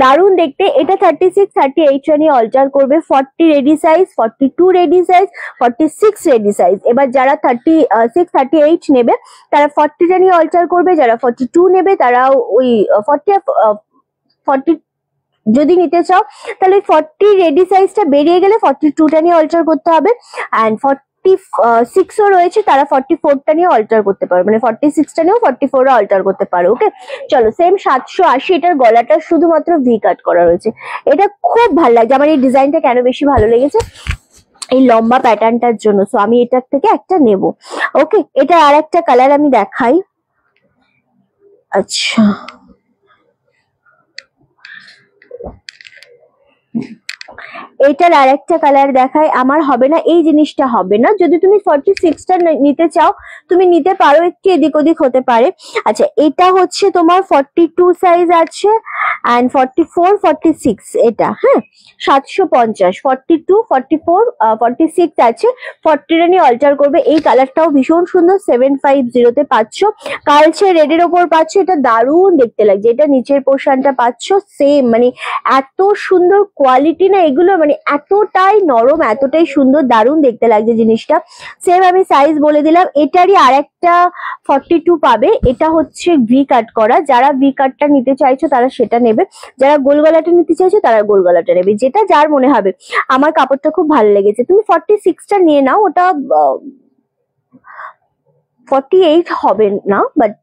[SPEAKER 1] দারুণ দেখতে। এটা 36, 38 নিয়ে অল্টার করবে। 40 ready size, 42 ready size, 46 ready size. এবার যারা 36, 38 নেবে তারা 40টা নিয়ে অল্টার করবে, যারা 42 নেবে তারা ওই 40 যদি নিতে চাও তাহলে 40 রেডি সাইজটা বেরিয়ে গেলে 42টা নিয়ে অল্টার করতে হবে। অ্যান্ড 46ও রয়েছে, তারা 44টা নিয়ে অল্টার করতে পারো, মানে 46টা নিয়েও 44 অল্টার করতে পারো। ওকে, চলো, সেম 780। এটার গলাটা শুধুমাত্র ভি কাট করা রয়েছে, এটা খুব ভালো লাগছে আমার। এই ডিজাইনটা কেন বেশি ভালো লেগেছে, এই লম্বা প্যাটার্নটার জন্য। সো আমি এটার থেকে একটা নেব। ওকে, এটা আর একটা কালার আমি দেখাই। আচ্ছা, এটার আরেকটা কালার দেখায়, আমার হবে না, এই জিনিসটা হবে না। যদি তুমি 46টা নিতে চাও তুমি নিতে পারো, একটু এদিক ওদিক হতে পারে। আচ্ছা, এটা হচ্ছে তোমার 42 সাইজ আছে অ্যান্ড 44 46 এটা, হ্যাঁ 750, 42 44 46 আছে, 40টা নিয়ে অল্টার করবে। এই কালারটাও ভীষণ সুন্দর, 750 তে পাচ্ছ। কালচে রেডের ওপর পাচ্ছ, এটা দারুণ দেখতে লাগছে। এটা নিচের পোর্শনটা পাচ্ছ সেম, মানে এত সুন্দর কোয়ালিটি না এগুলো, মানে এতটাই নরম, এতটাই সুন্দর, দারুণ দেখতে লাগছে জিনিসটা। সেম আমি সাইজ বলে দিলাম। এটারই আরেকটা 42 পাবে, এটা হচ্ছে ভি কাট করা। যারা ভি কাটটা নিতে চাইছো তারা সেটা নেবে, যারা গোল গলাটা নিতে চাইছো তারা গোল গলাটা নেবে, যেটা যার মনে হবে। আমার কাপড়টা খুব ভালো লেগেছে, তুমি 46টা নিয়ে নাও, ওটা 48 হবে না, বাট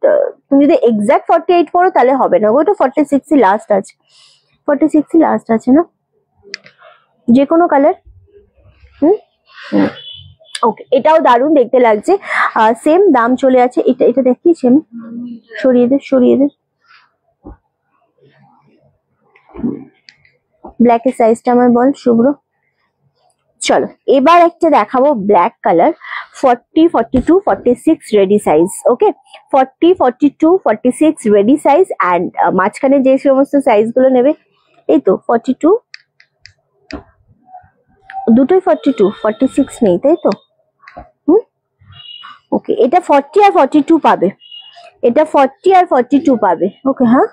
[SPEAKER 1] তুমি যদি এক্সাক্ট 48 পড়ো তাহলে হবে না, ওটা 46 লাস্ট আছে, 46 লাস্ট আছে না, যে কোনো কালার। ওকে, এটাও দারুণ দেখতে লাগছে, সেম দাম চলে আছে। এটা এটা দেখিয়েছি আমি, সরিয়ে দে সরিয়ে দে। ব্ল্যাকের সাইজটা আমার বল শুভ্র। চলো এবার একটা দেখাবো black colour, 40 42 46 ready size. Okay, 40 42 46 ready size and মাঝখানে যে সমস্ত সাইজ গুলো নেবে, এই তো 42, দুটোই 42, 46 নেই তাই তো। ওকে, এটা 40 আর 42 পাবে, এটা 40 আর 42 পাবে। ওকে, হ্যাঁ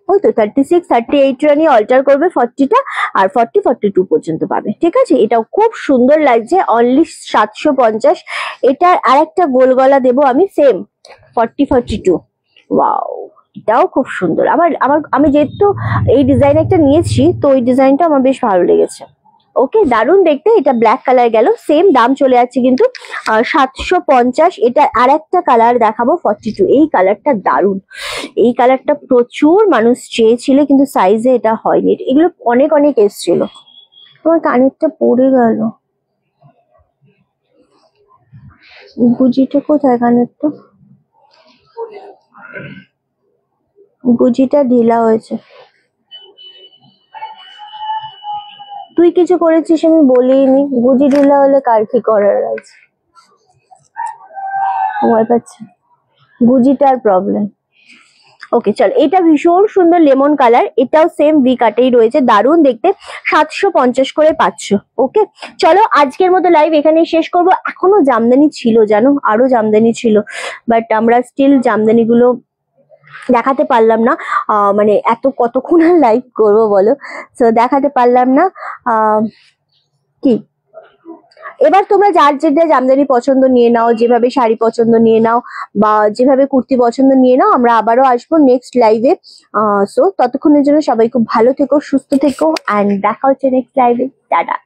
[SPEAKER 1] ওই তো 36 38 নিয়ে অল্টার করবে 40টা, আর 40 42 পর্যন্ত পাবে। ঠিক আছে, এটাও খুব সুন্দর লাগছে, অনলি 750। এটার আরেকটা গোল গলা দেবো আমি, সেম 40 42। ওয়াও, এটাও খুব সুন্দর। আমার আমার আমি যেহেতু এই ডিজাইন একটা নিয়েছি, তো ওই ডিজাইনটা আমার বেশ ভালো লেগেছে। ওকে, দারুণ দেখতে। এটা ব্ল্যাক কালার গেল, সেম দাম চলে যাচ্ছে কিন্তু 750। এটা আর একটা কালার দেখাবো 42, এই কালারটা দারুণ, এই কালারটা প্রচুর মানুষ চেয়েছিল কিন্তু সাইজে এটা হয়নি, এগুলো অনেক অনেক এসছিল। তোমার কানেরটা পড়ে গেল, গুজিটা কোথায়, কানেরটা গুজিটা ঢিলা হয়েছে। তুই কিছু করেছিস আমি বলিনি, গুজি ঢিলা হলে কার কি করার আছে, ভয় পাচ্ছে, গুজিটার প্রবলেম। ওকে চল, এটা ভীষণ সুন্দর লেমন কালার, এটাও সেম ভি কাটেই রয়েছে, দারুণ দেখতে, 750 করে পাচ্ছ। ওকে চলো, আজকের মতো লাইভ এখানেই শেষ করব। এখনো জামদানি ছিল জানো, আরো জামদানি ছিল, বাট আমরা স্টিল জামদানি গুলো দেখাতে পারলাম না, মানে এত কতক্ষণ আর লাইভ করবো বলো, তো দেখাতে পারলাম না। কি এবার তোমরা যার যেটা জামদানি পছন্দ নিয়ে নাও, যেভাবে শাড়ি পছন্দ নিয়ে নাও, বা যেভাবে কুর্তি পছন্দ নিয়ে নাও। আমরা আবারও আসবো নেক্সট লাইভে, সো ততক্ষণের জন্য সবাই খুব ভালো থেকো, সুস্থ থেকো, অ্যান্ড দেখা হচ্ছে নেক্সট লাইভে। টাটা।